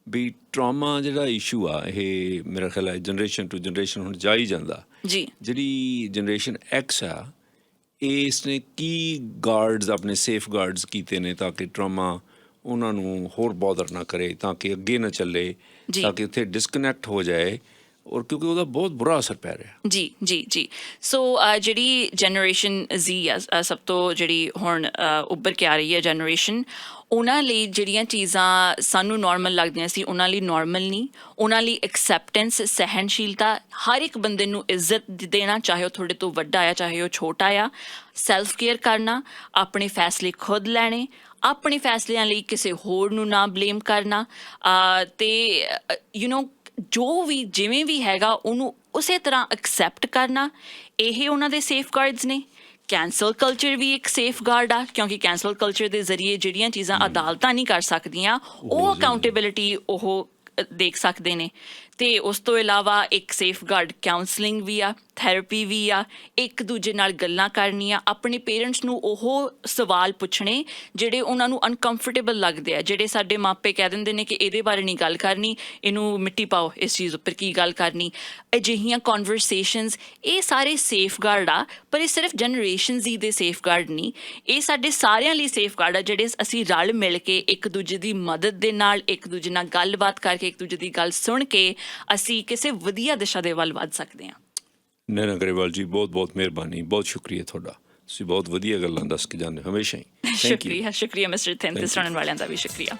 ਵੀ ਟਰਾਮਾ ਜਿਹੜਾ ਇਸ਼ੂ ਆ ਇਹ ਮੇਰਾ ਖਿਆਲ ਹੈ ਜਨਰੇਸ਼ਨ ਟੂ ਜਨਰੇਸ਼ਨ ਹੁਣ ਜਾ ਹੀ ਜਾਂਦਾ ਜੀ ਜਿਹੜੀ ਜਨਰੇਸ਼ਨ ਐਕਸ ਆ ਇਸ ਨੇ ਕੀ ਗਾਰਡਸ ਆਪਣੇ ਸੇਫ ਗਾਰਡਸ ਕੀਤੇ ਨੇ ਤਾਂ ਕਿ ਟਰਾਮਾ ਉਹਨਾਂ ਨੂੰ ਹੋਰ ਬੋਦਰ ਨਾ ਕਰੇ ਤਾਂ ਕਿ ਅੱਗੇ ਨਾ ਚੱਲੇ ਤਾਂ ਕਿ ਉੱਥੇ ਡਿਸਕਨੈਕਟ ਹੋ ਜਾਏ ਔਰ ਕਿਉਂਕਿ ਉਹਦਾ ਬਹੁਤ ਬੁਰਾ ਅਸਰ ਪੈ ਰਿਹਾ ਜੀ ਸੋ ਜਿਹੜੀ ਜਨਰੇਸ਼ਨ ਜ਼ੀ ਆ ਸਭ ਤੋਂ ਜਿਹੜੀ ਹੁਣ ਉੱਭਰ ਕੇ ਆ ਰਹੀ ਹੈ ਜਨਰੇਸ਼ਨ ਉਹਨਾਂ ਲਈ ਜਿਹੜੀਆਂ ਚੀਜ਼ਾਂ ਸਾਨੂੰ ਨੋਰਮਲ ਲੱਗਦੀਆਂ ਸੀ ਉਹਨਾਂ ਲਈ ਨੋਰਮਲ ਨਹੀਂ ਉਹਨਾਂ ਲਈ ਐਕਸੈਪਟੈਂਸ ਸਹਿਣਸ਼ੀਲਤਾ ਹਰ ਇੱਕ ਬੰਦੇ ਨੂੰ ਇੱਜ਼ਤ ਦੇਣਾ ਚਾਹੇ ਉਹ ਤੁਹਾਡੇ ਤੋਂ ਵੱਡਾ ਆ ਚਾਹੇ ਉਹ ਛੋਟਾ ਆ ਸੈਲਫ ਕੇਅਰ ਕਰਨਾ ਆਪਣੇ ਫੈਸਲੇ ਖੁਦ ਲੈਣੇ ਆਪਣੇ ਫੈਸਲਿਆਂ ਲਈ ਕਿਸੇ ਹੋਰ ਨੂੰ ਨਾ ਬਲੇਮ ਕਰਨਾ ਅਤੇ ਯੂ ਨੋ ਜੋ ਵੀ ਜਿਵੇਂ ਵੀ ਹੈਗਾ ਉਹਨੂੰ ਉਸੇ ਤਰ੍ਹਾਂ ਐਕਸੈਪਟ ਕਰਨਾ ਇਹ ਉਹਨਾਂ ਦੇ ਸੇਫ ਗਾਰਡਸ ਨੇ ਕੈਂਸਲ ਕਲਚਰ ਵੀ ਇੱਕ ਸੇਫਗਾਰਡ ਆ, ਕਿਉਂਕਿ ਕੈਂਸਲ ਕਲਚਰ ਦੇ ਜ਼ਰੀਏ ਜਿਹੜੀਆਂ ਚੀਜ਼ਾਂ ਅਦਾਲਤਾਂ ਨਹੀਂ ਕਰ ਸਕਦੀਆਂ ਉਹ ਅਕਾਊਂਟੇਬਿਲਿਟੀ ਉਹ ਦੇਖ ਸਕਦੇ ਨੇ। ਅਤੇ ਉਸ ਤੋਂ ਇਲਾਵਾ ਇੱਕ ਸੇਫਗਾਰਡ ਕਾਉਂਸਲਿੰਗ ਵੀ ਆ, ਥੈਰੇਪੀ ਵੀ ਆ, ਇੱਕ ਦੂਜੇ ਨਾਲ ਗੱਲਾਂ ਕਰਨੀਆਂ, ਆਪਣੇ ਪੇਰੈਂਟਸ ਨੂੰ ਉਹ ਸਵਾਲ ਪੁੱਛਣੇ ਜਿਹੜੇ ਉਹਨਾਂ ਨੂੰ ਅਨਕੰਫਰਟੇਬਲ ਲੱਗਦੇ ਆ, ਜਿਹੜੇ ਸਾਡੇ ਮਾਪੇ ਕਹਿ ਦਿੰਦੇ ਨੇ ਕਿ ਇਹਦੇ ਬਾਰੇ ਨਹੀਂ ਗੱਲ ਕਰਨੀ, ਇਹਨੂੰ ਮਿੱਟੀ ਪਾਓ, ਇਸ ਚੀਜ਼ ਉੱਪਰ ਕੀ ਗੱਲ ਕਰਨੀ। ਅਜਿਹੀਆਂ ਕਨਵਰਸੇਸ਼ਨਸ, ਇਹ ਸਾਰੇ ਸੇਫਗਾਰਡ ਆ, ਪਰ ਇਹ ਸਿਰਫ ਜਨਰੇਸ਼ਨਸ ਹੀ ਦੇ ਸੇਫਗਾਰਡ ਨਹੀਂ, ਇਹ ਸਾਡੇ ਸਾਰਿਆਂ ਲਈ ਸੇਫਗਾਰਡ ਆ ਜਿਹੜੇ ਅਸੀਂ ਰਲ ਮਿਲ ਕੇ ਇੱਕ ਦੂਜੇ ਦੀ ਮਦਦ ਦੇ ਨਾਲ, ਇੱਕ ਦੂਜੇ ਨਾਲ ਗੱਲਬਾਤ ਕਰਕੇ, ਇੱਕ ਦੂਜੇ ਦੀ ਗੱਲ ਸੁਣ ਕੇ ਅਸੀਂ ਕਿਸੇ ਵਧੀਆ ਦਿਸ਼ਾ ਦੇ ਵੱਲ ਵੱਧ ਸਕਦੇ ਹਾਂ। ਨੈਨਾ ਗਰੇਵਾਲ ਜੀ, ਬਹੁਤ ਬਹੁਤ ਮਿਹਰਬਾਨੀ, ਬਹੁਤ ਸ਼ੁਕਰੀਆ ਤੁਹਾਡਾ, ਤੁਸੀਂ ਬਹੁਤ ਵਧੀਆ ਗੱਲਾਂ ਦੱਸ ਕੇ ਜਾਂਦੇ ਹੋ ਹਮੇਸ਼ਾ ਹੀ। ਸ਼ੁਕਰੀਆ ਮਿਸਟਰ ਥਿੰਦ, ਸੁਣਨ ਵਾਲਿਆਂ ਦਾ ਵੀ ਸ਼ੁਕਰੀਆ।